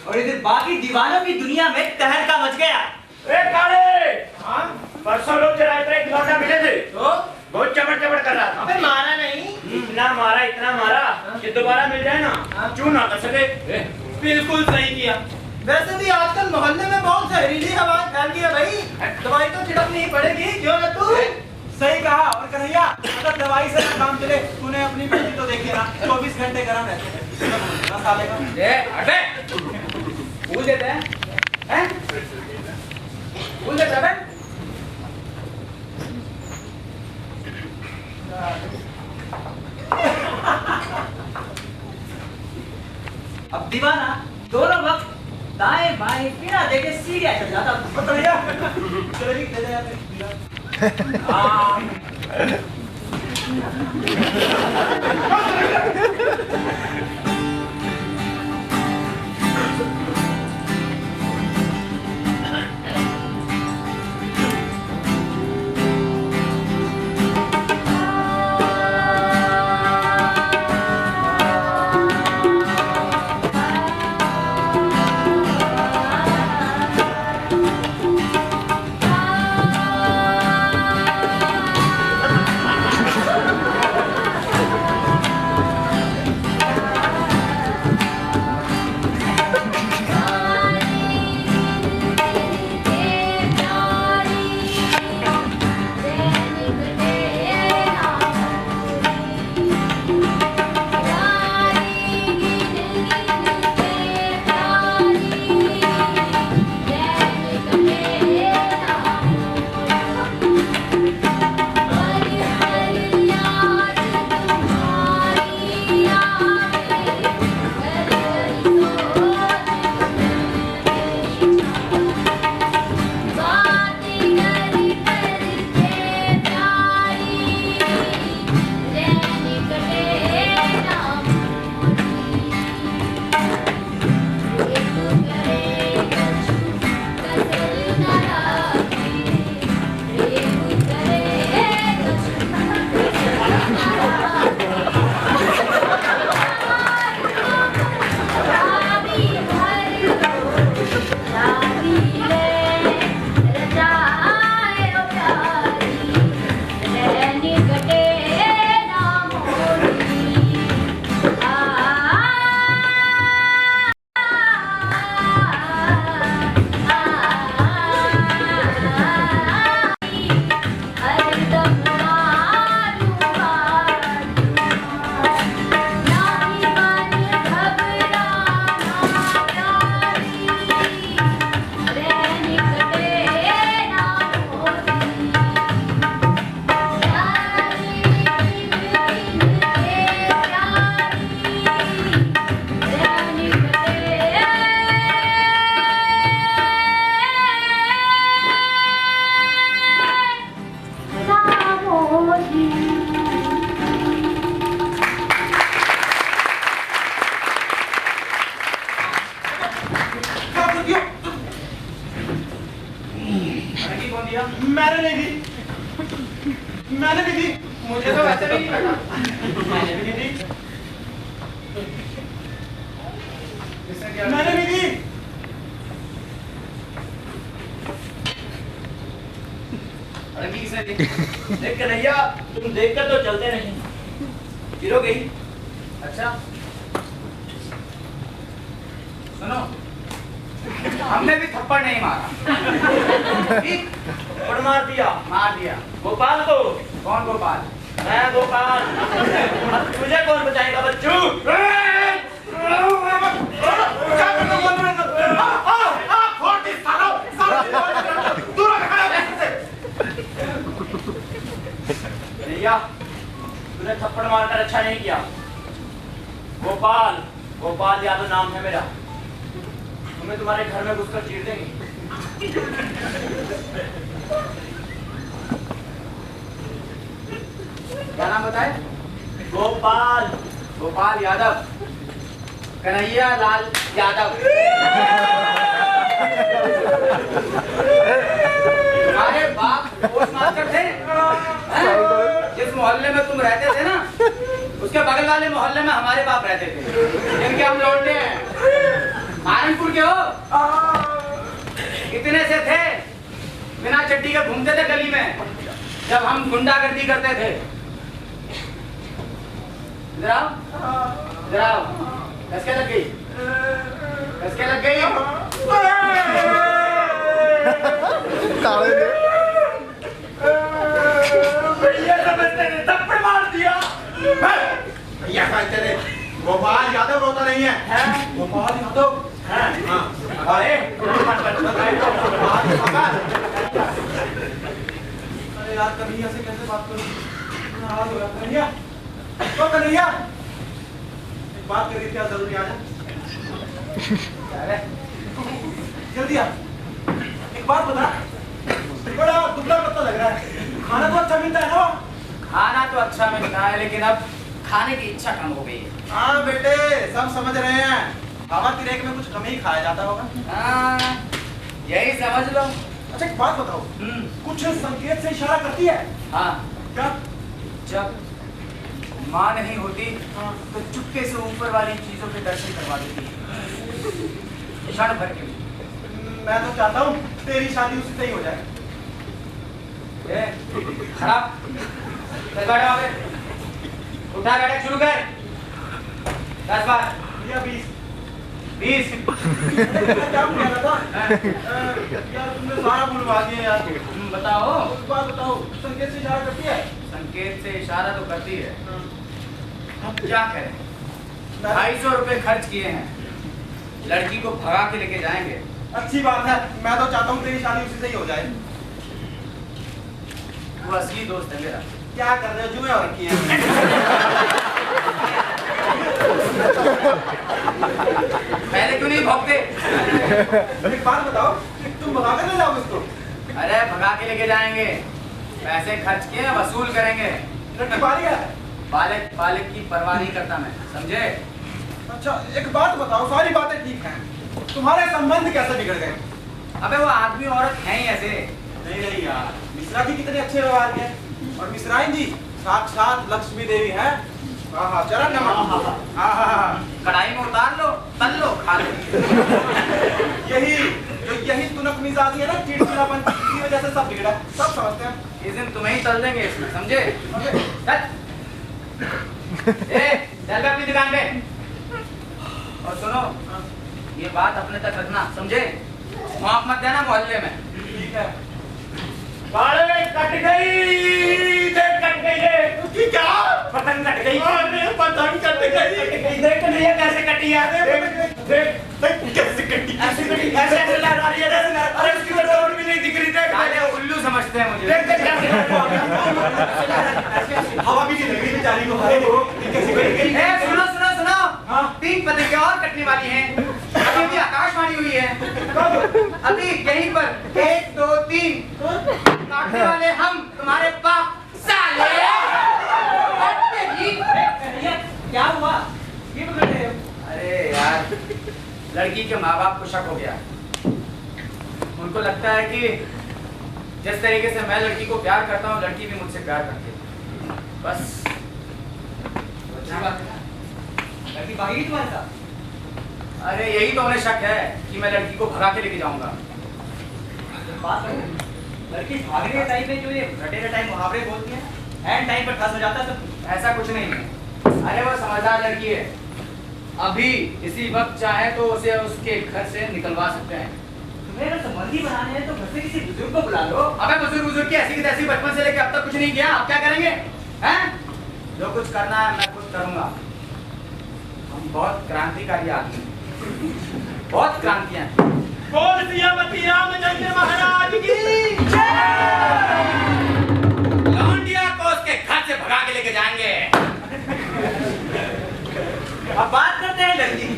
और इधर बाकी दीवानों की दुनिया में कहर का मच गया। ए काले, हाँ परसों लोग जरा इतने खिलौना मिले थे तो बहुत चमड़ कर रहा था। अबे मारा नहीं। इतना मारा कि दोबारा मिल जाए ना चू ना कर सके। बिल्कुल सही किया। वैसे भी आजकल मोहल्ले में बहुत जहरीली हवा फैल गई है भाई। दवाई तो छिड़कनी ही पड़ेगी, क्यों ना तू? सही कहा। और कन्हैया, अगर दवाई से ना काम चले, तूने अपनी बेटी तो देखी ना, 24 घंटे गर्म रहते हैं। साले का। ए, हटे। भूल देते हैं? हैं? भूल देते हैं? अब दीवाना दोनों वक्त दाएं बाएं बिना देखे सीढ़ियां चढ़ जाता। कन्हैया, चलो जी, ले जाते। दिया? मैंने नहीं दी, मैंने भी दी। मुझे तो वैसे भी नहीं लगा। मैंने भी नहीं दी, किसने क्या? मैंने भी दी। लड़की किसने दी? देख कन्हैया, तुम देखकर तो चलते नहीं, गिरोगे ही। अच्छा सुनो, हमने भी थप्पड़ नहीं मारा। ठीक, थप्पड़ मार दिया। मार दिया। गोपाल को। कौन गोपाल? मैं गोपाल। अब तुझे कौन बचाएगा बच्चू? भैया, तूने थप्पड़ मारकर अच्छा नहीं किया। गोपाल, गोपाल यादव नाम है मेरा। तुम्हें तुम्हारे घर में घुसकर चीर देंगे। क्या नाम बताए? गोपाल। गोपाल यादव, कन्हैया लाल यादव। तुम्हारे बाप पोस्ट मास्टर थे? हैं? जिस मोहल्ले में तुम रहते थे ना, उसके बगल वाले मोहल्ले में हमारे बाप रहते थे, जिनके हम लौटते हैं। महारनपुर के हो? कितने से थे? बिना चड्डी के घूमते थे गली में जब हम गुंडागर्दी करते थे। इधर आओ, इधर आओ। कसके लग गई, कसके लग गई। भैया समझते नहीं, थप्पड़ मार दिया। भैया कहते थे गोपाल यादव रोता नहीं है, गोपाल यादव। अरे अरे यार कन्हैया से कैसे बात करूं, नाराज हो गया। कन्हैया, तो कन्हैया एक बात करी थी, क्या जरूरी आ जा। जल्दी आ, एक बात बता, बड़ा दुबला पतला लग रहा है, खाना तो अच्छा मिलता है ना? खाना तो अच्छा मिलता है, लेकिन अब खाने की इच्छा कम हो गई है। हाँ बेटे, सब समझ रहे हैं, हवा की रेख में कुछ कम ही खाया जाता होगा। हाँ, यही समझ लो। अच्छा एक बात बताओ, कुछ संकेत से इशारा करती है? हाँ, क्या? जब माँ नहीं होती तो चुपके से ऊपर वाली चीजों के दर्शन करवा देती है, क्षण भर के लिए। मैं तो चाहता हूँ तेरी शादी उसी से ही हो जाए। खराब, चल बैठो वहाँ पे, उठा बैठक शुरू कर। 10 बार या 20? 20। क्या बोल रहा था? यार तुमने सारा बुलवा दिया यार। बताओ। एक बात बताओ, संकेत से इशारा करती है? संकेत से इशारा तो करती है। अब क्या करें? 250 रुपए खर्च किए हैं, लड़की को भगा के लेके जाएंगे। अच्छी बात है, मैं तो चाहता हूँ तेरी शादी उसी से ही हो जाए। वो असली दोस्त है मेरा। क्या कर रहे हो, जुए और रखी है? पहले क्यों नहीं भोगते? एक बात बताओ, तुम भगा कर ले जाओगे उसको? अरे भगा के लेके जाएंगे, पैसे खर्च किए वसूल करेंगे। लड़की बारी है? बालक बालक की परवाह नहीं करता मैं, समझे? अच्छा एक बात बताओ, सारी बातें ठीक हैं, तुम्हारे संबंध कैसे बिगड़ गए? अबे वो आदमी औरत है ही ऐसे। नहीं नहीं यार, मिश्रा जी कितने अच्छे व्यवहार के, और मिश्राइन जी साक्षात लक्ष्मी देवी है। हाँ चरण नमन। हाँ कढ़ाई में उतार लो, तल लो, खा लो। यही तुनक मिजाजी है ना, चिड़चिड़ापन, की वजह से सब बिगड़ा, सब समझते हैं। इस दिन तुम्हें ही तल देंगे इसमें, समझे? चल चल अपनी दुकान पे। और सुनो, ये बात अपने तक रखना, समझे? माफ मत देना मोहल्ले में। ठीक है। बाड़े कट गई, देख कट गई है। उसकी क्या? पतंग कट गई। अरे पतंग कट गई। देख नहीं है कैसे कटी है? देख देख कैसे कटी? ऐसे कटी, ऐसे ऐसे लहरा रही है। अरे उसकी तो डोर भी नहीं दिख रही। देख साले उल्लू समझते हैं मुझे। देख देख कैसे हवा भी नहीं लग रही बेचारी को, भाई वो कैसे कट गई? ए, सुनो सुनो सुनो, हाँ? 3 पतंगे और कटने वाली हैं। अभी भी आकाशवाणी हुई है। अभी यहीं पर 1 2 3 काटने वाले हम, तुम्हारे बाप साले। क्या हुआ? ये पकड़ रहे हो? अरे यार, लड़की के माँ बाप को शक हो गया। उनको लगता है कि जिस तरीके से मैं लड़की को प्यार करता हूँ, लड़की भी मुझसे प्यार करती है। बस अच्छी बात है। लड़की भागी तुम्हारे साथ? अरे यही तो उन्हें शक है कि मैं लड़की को भगा के लेके जाऊंगा। बात है, लड़की भागने के टाइम पे जो ये रटे रटाई मुहावरे बोलती है, एंड टाइम पर फंस हो जाता है सब। ऐसा कुछ नहीं है। अरे वो समझदार लड़की है। अभी इसी वक्त चाहे तो उसे उसके घर से निकलवा सकते हैं। तुम्हें अगर संबंधी बनाने हैं तो घर से किसी बुजुर्ग को बुला लो। अबे बुजुर्ग की ऐसी की तैसी बचपन से लेके अब तक कुछ नहीं किया, अब क्या करेंगे? हैं? जो कुछ करना है मैं खुद करूंगा। हम बहुत क्रांतिकारी आदमी हैं, बहुत क्रांतियां हैं। बोल सियापति रामचंद्र महाराज की लौंडिया को उसके घर से भगा के लेके जाएंगे। अब बात करते हैं लड़की की।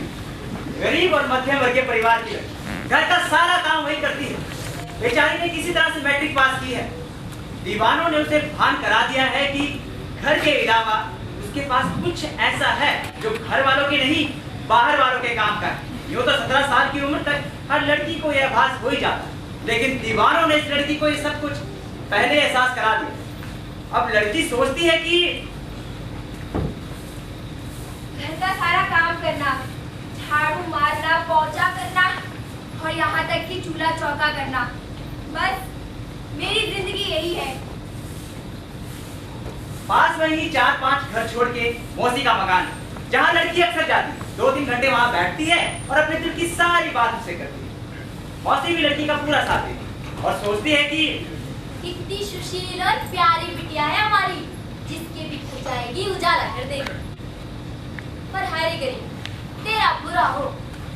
गरीब और मध्यम वर्गीय परिवार की लड़की, घर का सारा काम वही करती है। बेचारी ने किसी तरह से मैट्रिक पास की है। दीवानों ने उसे भान करा दिया है कि घर के अलावा उसके पास कुछ ऐसा है जो घर वालों के नहीं, बाहर वालों के काम का है। यूं तो 17 साल की उम्र तक हर लड़की को यह आभास हो ही जाता है, लेकिन दीवानों ने इस लड़की को ये सब कुछ पहले एहसास करा दिया। अब लड़की सोचती है कि घर का सारा काम करना, झाड़ू मारना, पोंछा करना और यहाँ तक कि चूल्हा चौका करना, बस मेरी जिंदगी यही है। पास में ही 4-5 घर छोड़ के मौसी का मकान है, जहाँ लड़की अक्सर जाती है। 2-3 घंटे वहाँ बैठती है और अपने दिल की सारी बात उससे करती है। मौसी भी लड़की का पूरा साथ देती है और सोचती है कि कितनी सुशील और प्यारी बिटिया है हमारी, जिसके भी खो जाएगी उजाला कर देगी। पर हाय गरीब, तेरा बुरा हो,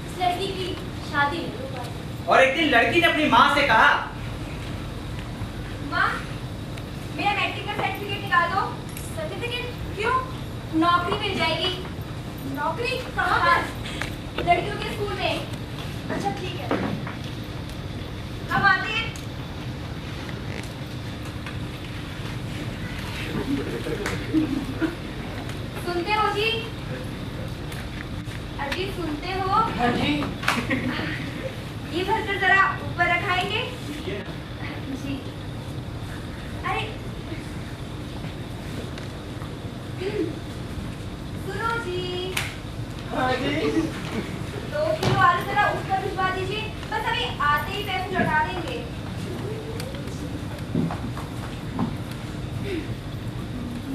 इस लड़की की शादी नहीं हो पाई। और एक दिन लड़की ने अपनी माँ से कहा, माँ, मेरा मैट्रिक का सर्टिफिकेट निकाल दो। सर्टिफिकेट? क्यों? नौकरी मिल जाएगी। नौकरी कहाँ पर? लड़कियों के स्कूल में। अच्छा ठीक है, हम आते हैं। सुनते हो जी? अजी सुनते हो? हाँ जी। ये भरकर जरा ऊपर रखाएंगे। जी। अरे सुनो जी। हाँ जी। 2 किलो आलू जरा ऊपर भिजवा दीजिए, बस अभी आते ही पैसे लौटा देंगे।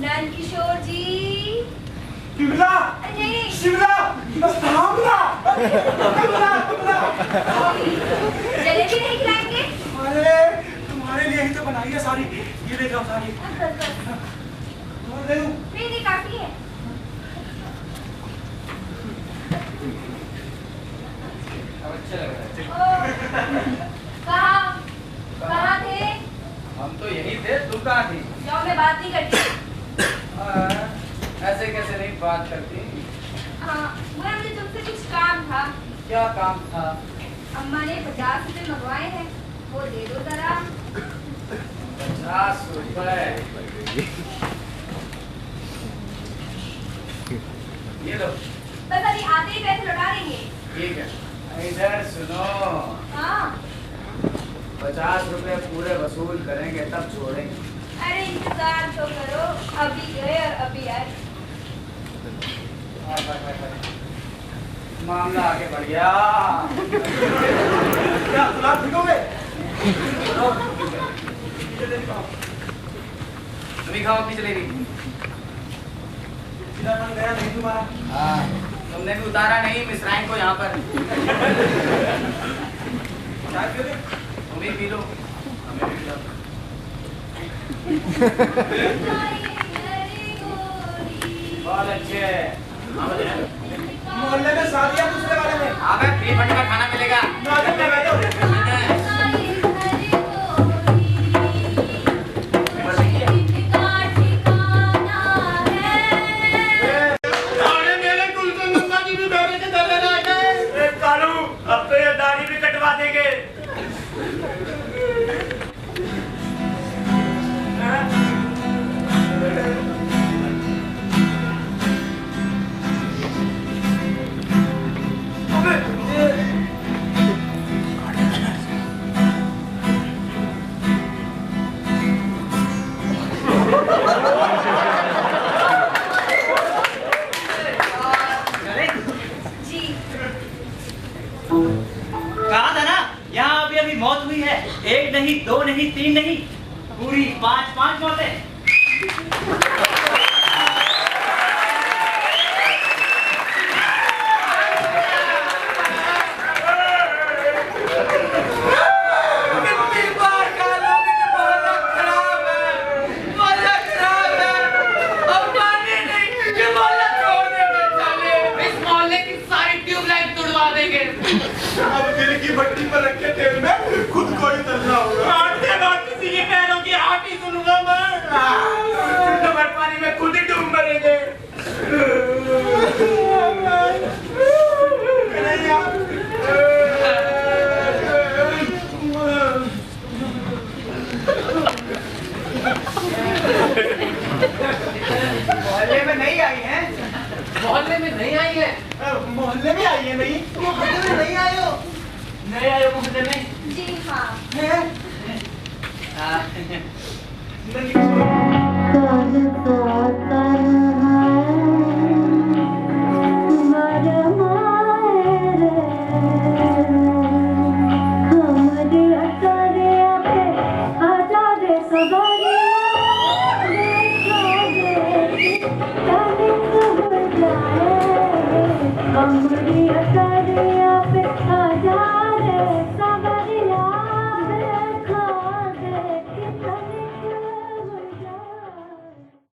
नंद किशोर जी। शिमला, अरे नहीं, शिमला, शिमला, जलेबी नहीं खिलाएंगे? अरे तुम्हारे लिए ही तो बनाई है सारी, ये ले जाओ सारी। और ले लूं? नहीं नहीं काफी है। अच्छा लग रहा है। कहाँ थे? हम तो यही थे, तुम कहाँ थी? जाओ, मैं बात नहीं करती। ऐसे कैसे नहीं बात करती? हाँ, मुझे तुमसे कुछ काम था। क्या काम था? अम्मा ने 50 रुपए मंगवाए हैं, वो दे दो जरा। 50 रुपए। ये लो। बस अभी आते ही पैसे लौटा देंगे। ठीक है। इधर सुनो। हाँ। 50 रुपए पूरे वसूल करेंगे तब छोड़ेंगे। अरे इंतजार तो करो, अभी गए और अभी आए। मामला आगे बढ़ गया। क्या गुलाब भिगोगे? तुम ही खाओ अपनी जलेबी। सीधा मन गया नहीं तुम्हारा। हाँ, तुमने भी उतारा नहीं मिसराइन को यहाँ पर। चाय पियोगे? तुम ही पी लो, हमें भी पिलाओ। बहुत अच्छे। मोहल्ले में शादियां दूसरे वाले में। अबे फ्री फंड का खाना मिलेगा। नाजुक में बैठो। कालू, अब तो ये दाढ़ी भी कटवा देंगे। है। एक नहीं, दो नहीं, तीन नहीं, पूरी 5 मौतें। अब दिल की भट्टी पर रखे तेल में खुद को ही तलना होगा। किसी के पैरों की आठ ही सुनूंगा मैं। कमर पानी में खुद ही डूब मरेंगे। मोहल्ले में नहीं आई है। मोहल्ले में नहीं आई है। मोहल्ले में आई है नहीं? मोहल्ले में नहीं आए हो? नए आए हो मोहल्ले में? जी हाँ। हैं? I'm